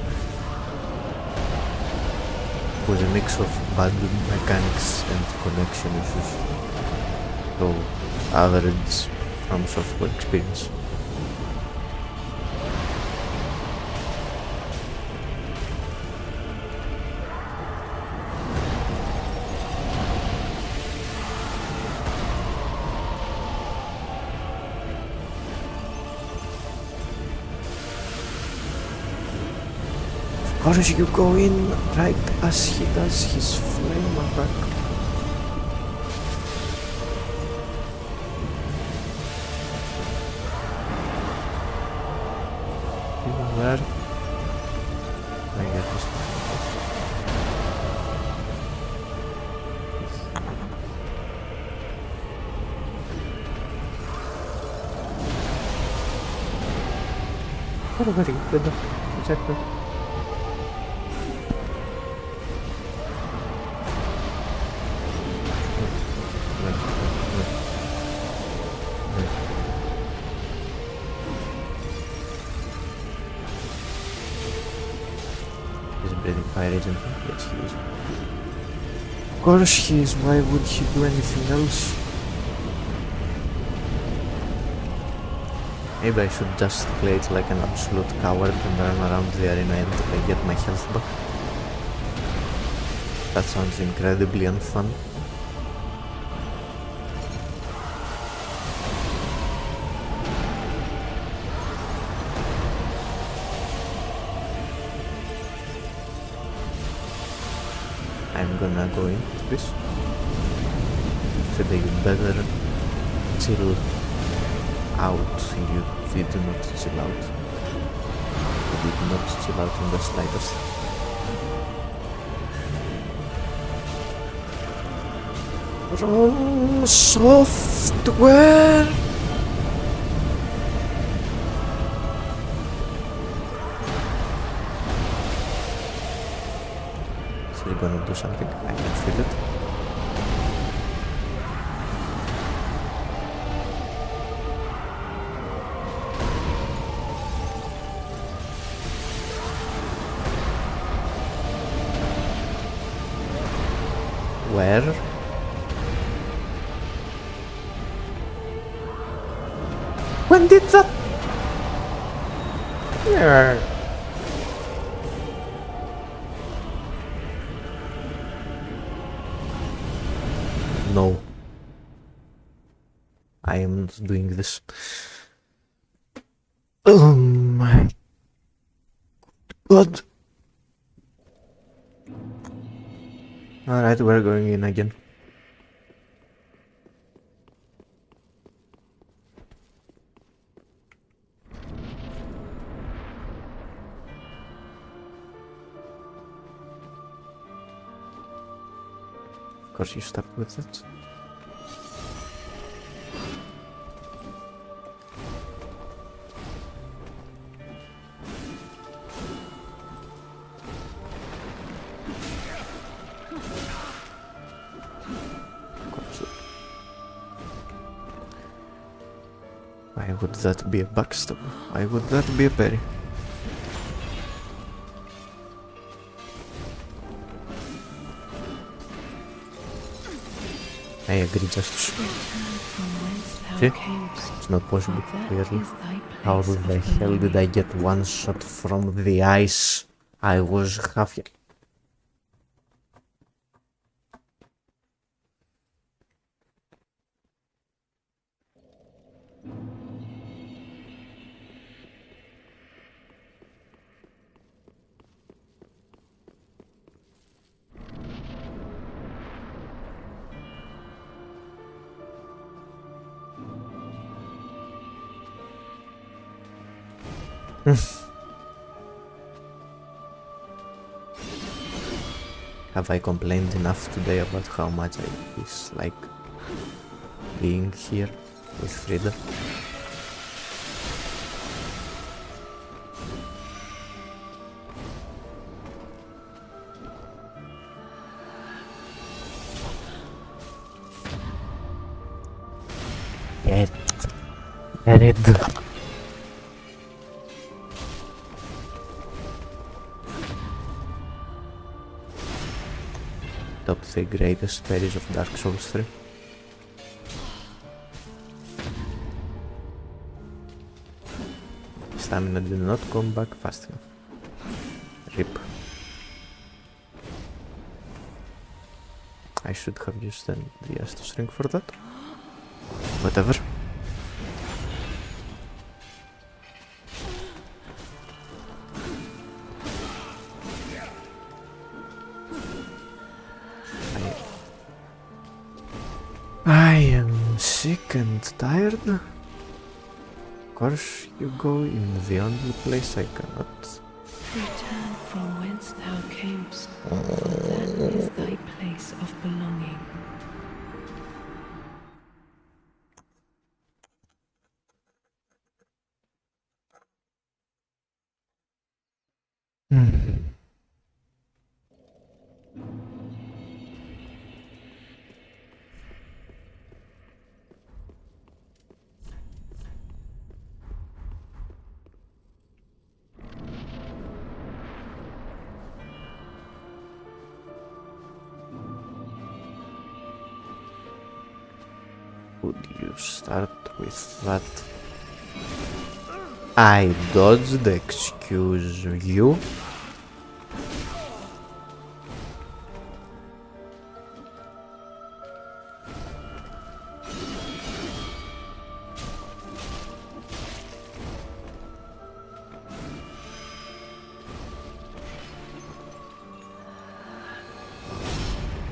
was a mix of bad mechanics and connection issues. So, average from software experience. Or as you go in right as he does his flame attack. Where? I get this. Oh, very good. Exactly. Fire agent? Yes, he is. Of course he is. Why would he do anything else? Maybe I should just play it like an absolute coward and run around the arena until I get my health back. That sounds incredibly unfun. I'm gonna go into this. Friede, you better chill out. You did not chill out. You did not chill out in the slightest. Wrong software! Gonna do something. I can feel it. Where? When did that? Yeah. No. I am not doing this. Oh my god. Alright, we're going in again. Of course you start with it. Why would that be a backstab? Why would that be a parry? I agree, Justus. Return from whence thou See? camest, It's not possible, for that clearly. is thy How place the of hell did I belonging. get one shot from the ice? I was half... Have I complained enough today about how much I dislike being here with Friede? Get it. Top 3 greatest parries of Dark Souls 3. Stamina did not come back fast enough. RIP. I should have used the Estus ring for that. Whatever. I am sick and tired. Of course you go in the only place I cannot. Return from whence thou camest, for that is thy place of belonging. Would you start with that? I dodged, excuse you.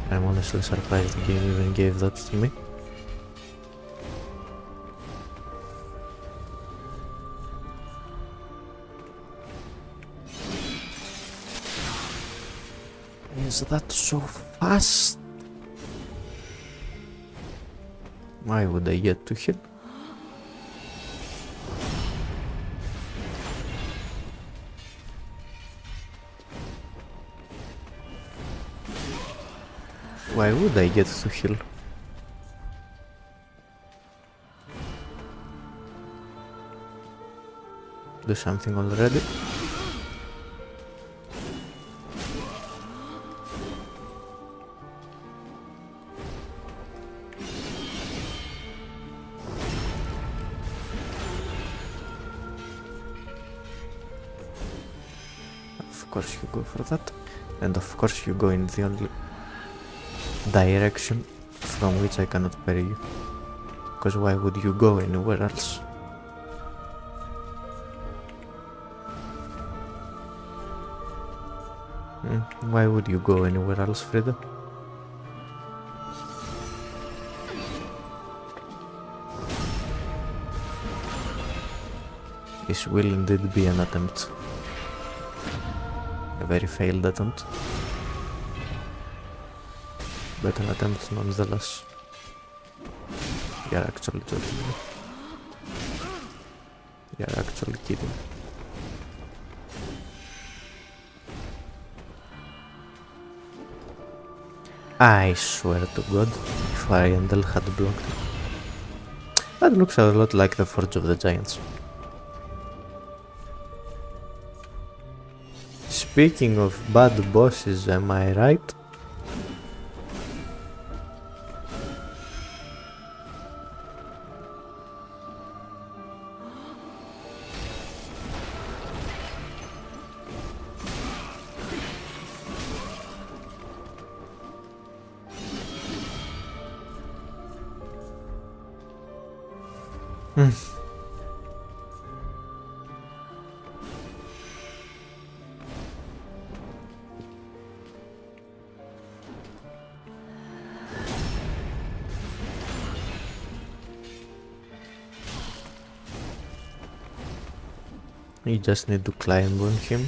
I'm honestly surprised the game even gave that to me. Is that so fast? Why would I get to heal? Why would I get to heal? Do something already? Of course you go for that, and of course you go in the only direction from which I cannot parry you, because why would you go anywhere else? Why would you go anywhere else, Friede? This will indeed be an attempt. A very failed attempt. But an attempt nonetheless. You're actually joking me. You're actually kidding. I swear to God, if Ariandel had blocked it. That looks a lot like the Forge of the Giants. Speaking of bad bosses, am I right? You just need to climb on him,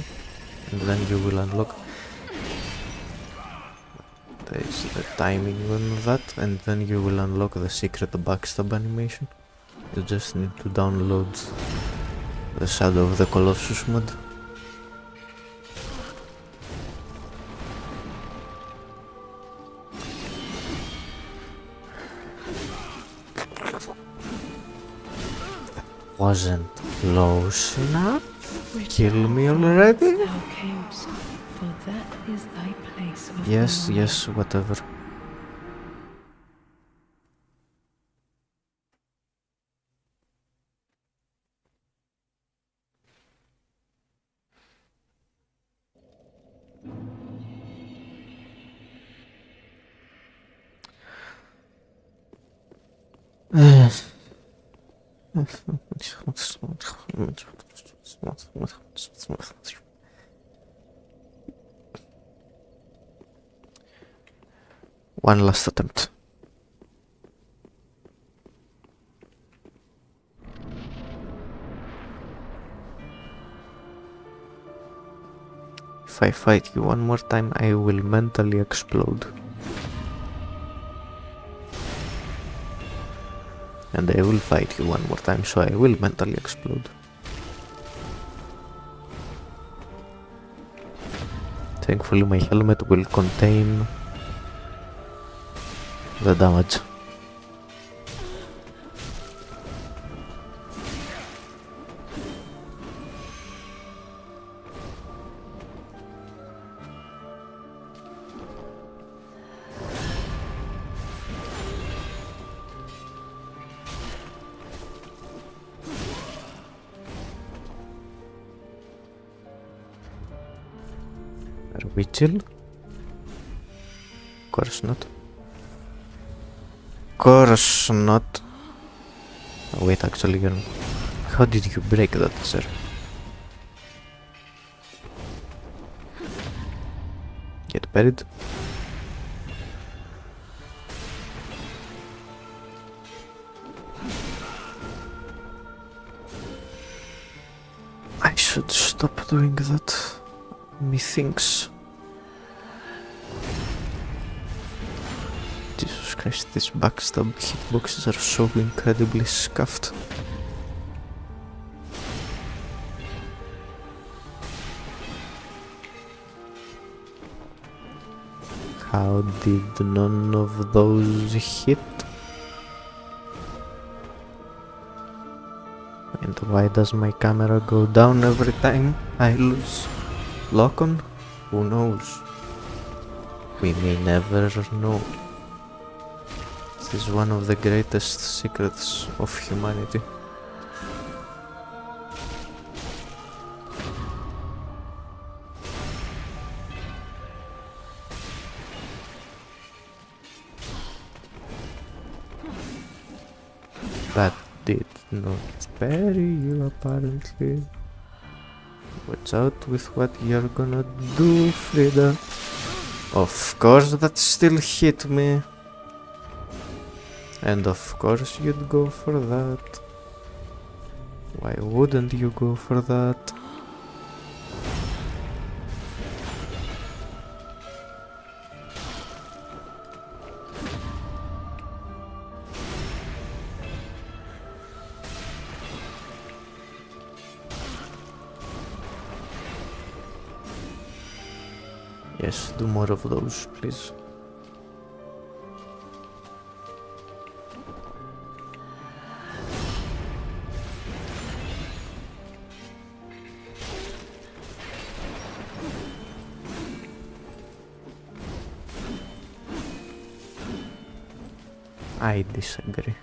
and then you will unlock. There is the timing on that, and then you will unlock the secret backstab animation. You just need to download the Shadow of the Colossus mod. Wasn't close enough? Kill me already? Thou camest, for that is thy place of Yes, belonging. yes, whatever. One last attempt. If I fight you one more time, I will mentally explode. And I will fight you one more time, so I will mentally explode. Thankfully, my helmet will contain the damage. Are we chill? Course not. Course not. Oh, wait, actually, how did you break that, sir? Get buried. I should stop doing that. Methinks. Jesus Christ, these backstab hitboxes are so incredibly scuffed. How did none of those hit? And why does my camera go down every time I lose lock on? Who knows? We may never know. This is one of the greatest secrets of humanity. That did not spare you, apparently. Watch out with what you're gonna do, Friede. Of course that still hit me. And of course you'd go for that. Why wouldn't you go for that? Yes, do more of those, please. I disagree.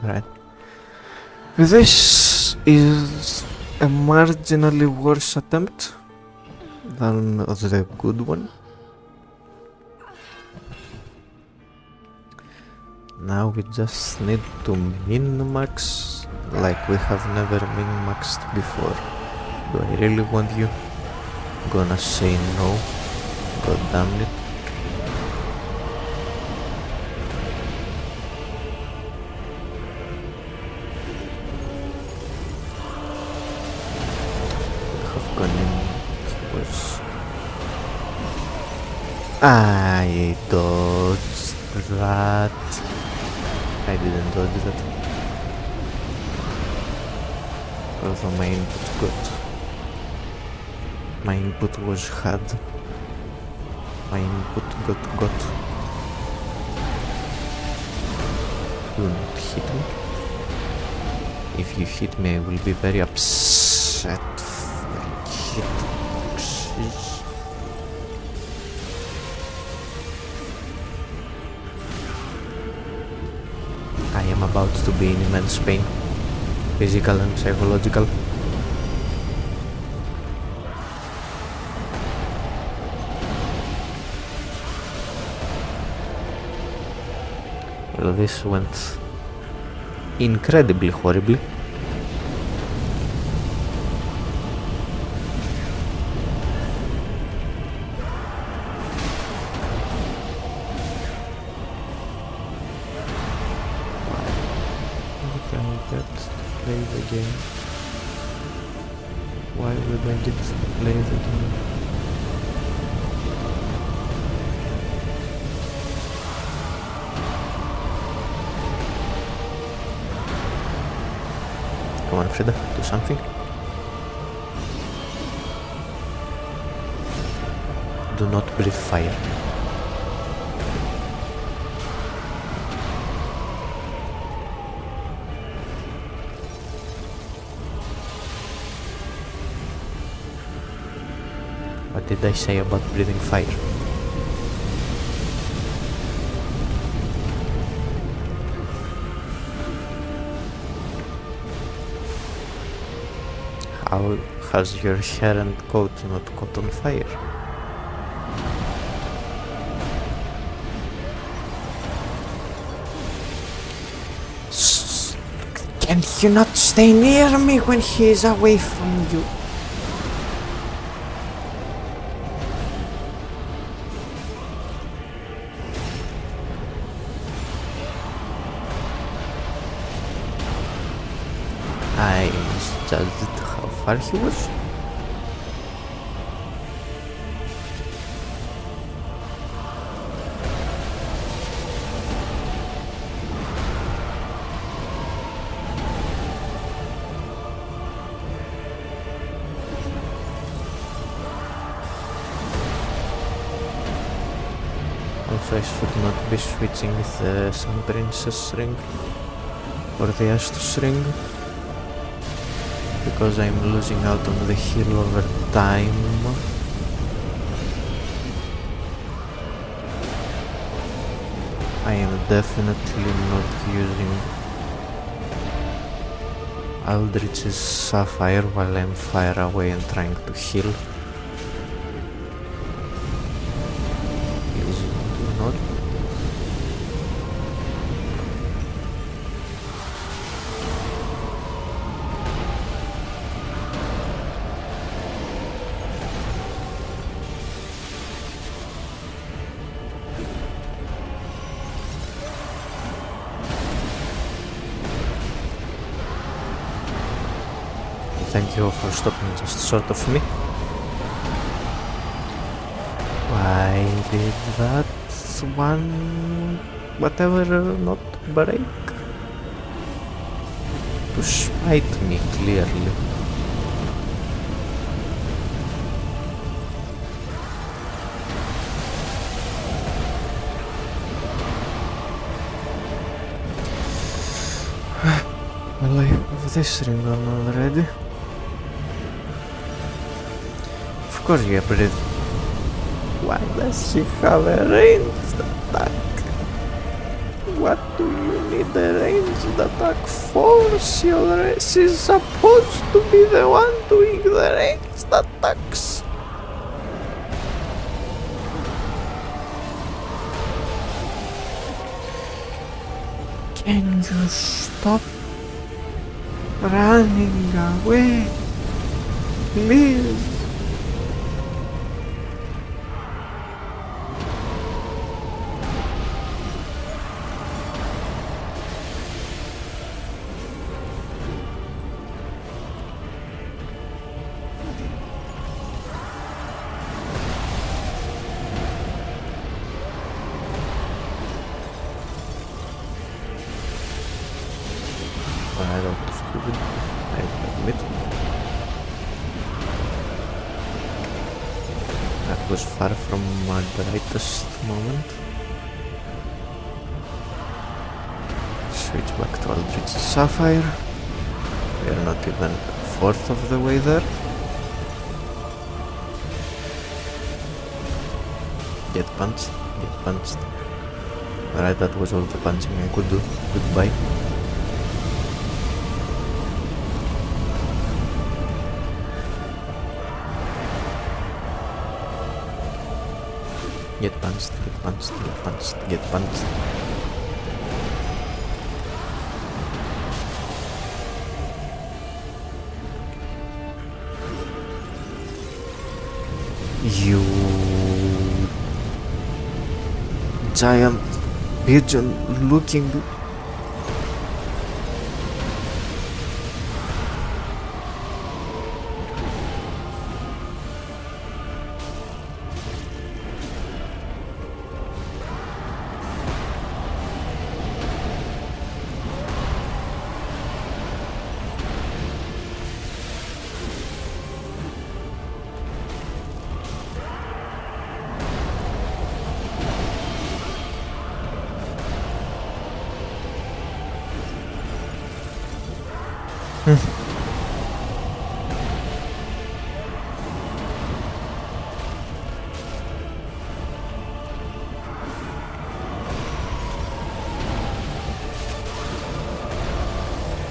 Right. This is a marginally worse attempt than the good one. Now we just need to min-max like we have never min-maxed before. Do I really want you? Gonna say no. God damn it. Have gone in. I dodged that. I didn't dodge that. Although my input was had. My input got. Do not hit me. If you hit me, I will be very upset. Hit. I am about to be in immense pain, physical and psychological. Well, this went incredibly horribly. Play the game. Why would I get to play the game? Come on, Friede, do something. Do not breathe fire. What did I say about breathing fire? How has your hair and coat not caught on fire? Can you not stay near me when he is away from you? I misjudged how far he was. Also, I should not be switching the Sun Princess ring or the Astus ring, because I'm losing out on the heal over time. I am definitely not using Aldrich's Sapphire while I'm far away and trying to heal. Please do not. Thank you for stopping just short of me. Why did that one whatever not break? To spite me, clearly. Well, I have this ring on already. Of course you breathe. Why does she have a ranged attack? Why? What do you need a ranged attack for? She's supposed to be the one doing the ranged attacks. Can you stop running away? Please. I don't know, stupid. I admit. That was far from my brightest moment. Switch back to Aldrich Sapphire. We are not even a fourth of the way there. Get punched, get punched. Alright, that was all the punching I could do. Goodbye. Get punched, get punched, get punched, get punched. You giant pigeon looking.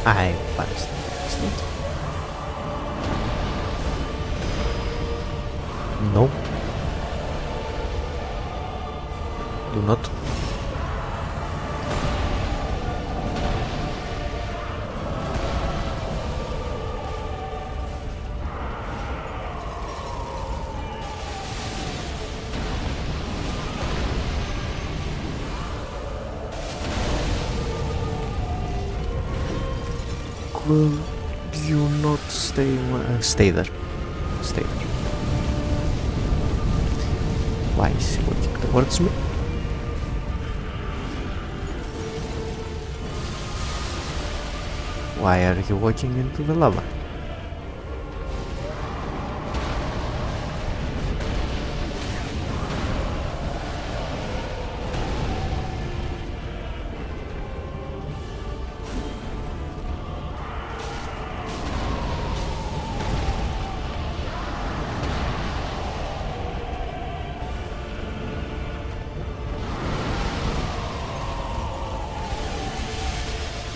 I punched the accident. No. Do not. Will you not stay stay there? Stay there. Why is he walking towards me? Why are you walking into the lava?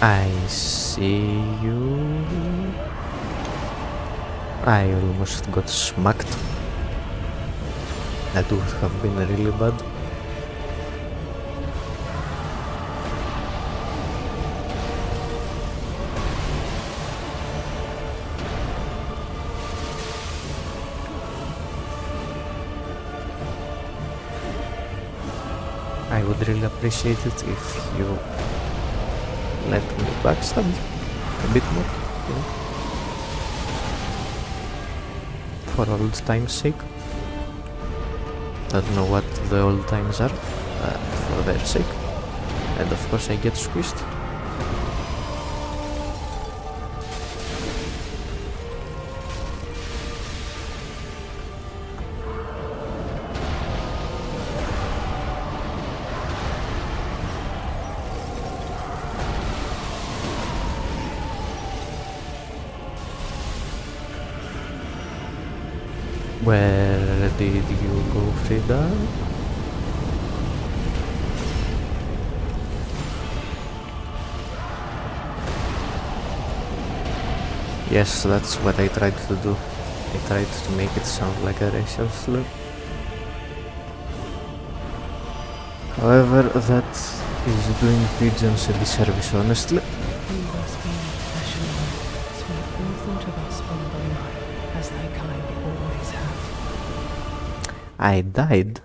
I see you. I almost got smacked. That would have been really bad. I would really appreciate it if you let me backstab a bit more, you know, for old time's sake. Don't know what the old times are, for their sake, and of course I get squeezed. Where did you go, Friede? Yes, that's what I tried to do. I tried to make it sound like a racial slur. However, that is doing pigeons a disservice, honestly. We must be professional, so all thought of us from below, as thy kind always have. I died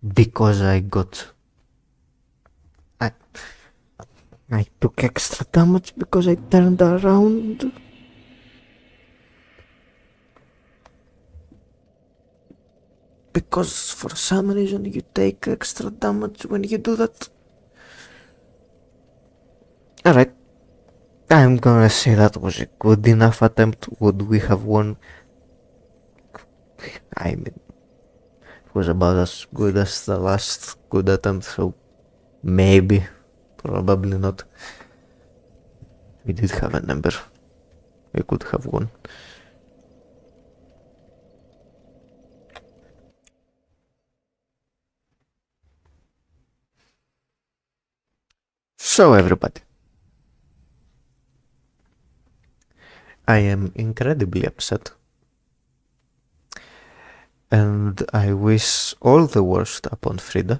because I took extra damage because I turned around. Because for some reason you take extra damage when you do that. Alright. I'm gonna say that was a good enough attempt. Would we have won? I mean, it was about as good as the last good attempt, so maybe, probably not. We did have a number. We could have won. So everybody, I am incredibly upset, and I wish all the worst upon Friede.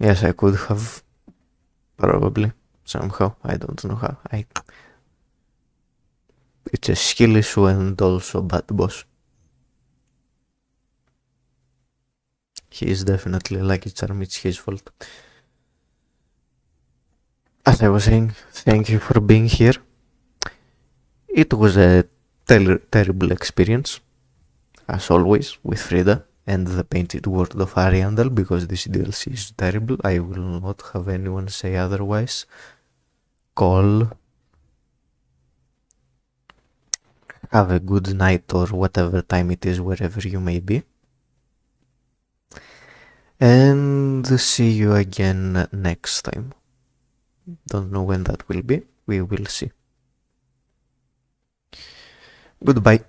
Yes, I could have, probably, somehow, I don't know how. It's a skill issue and also bad boss. He is definitely Lucky Charm, it's his fault. As I was saying, thank you for being here. It was a terrible experience, as always, with Friede and the Painted World of Ariandel, because this DLC is terrible. I will not have anyone say otherwise. Call. Have a good night or whatever time it is, wherever you may be. And see you again next time. Don't know when that will be. We will see. Goodbye.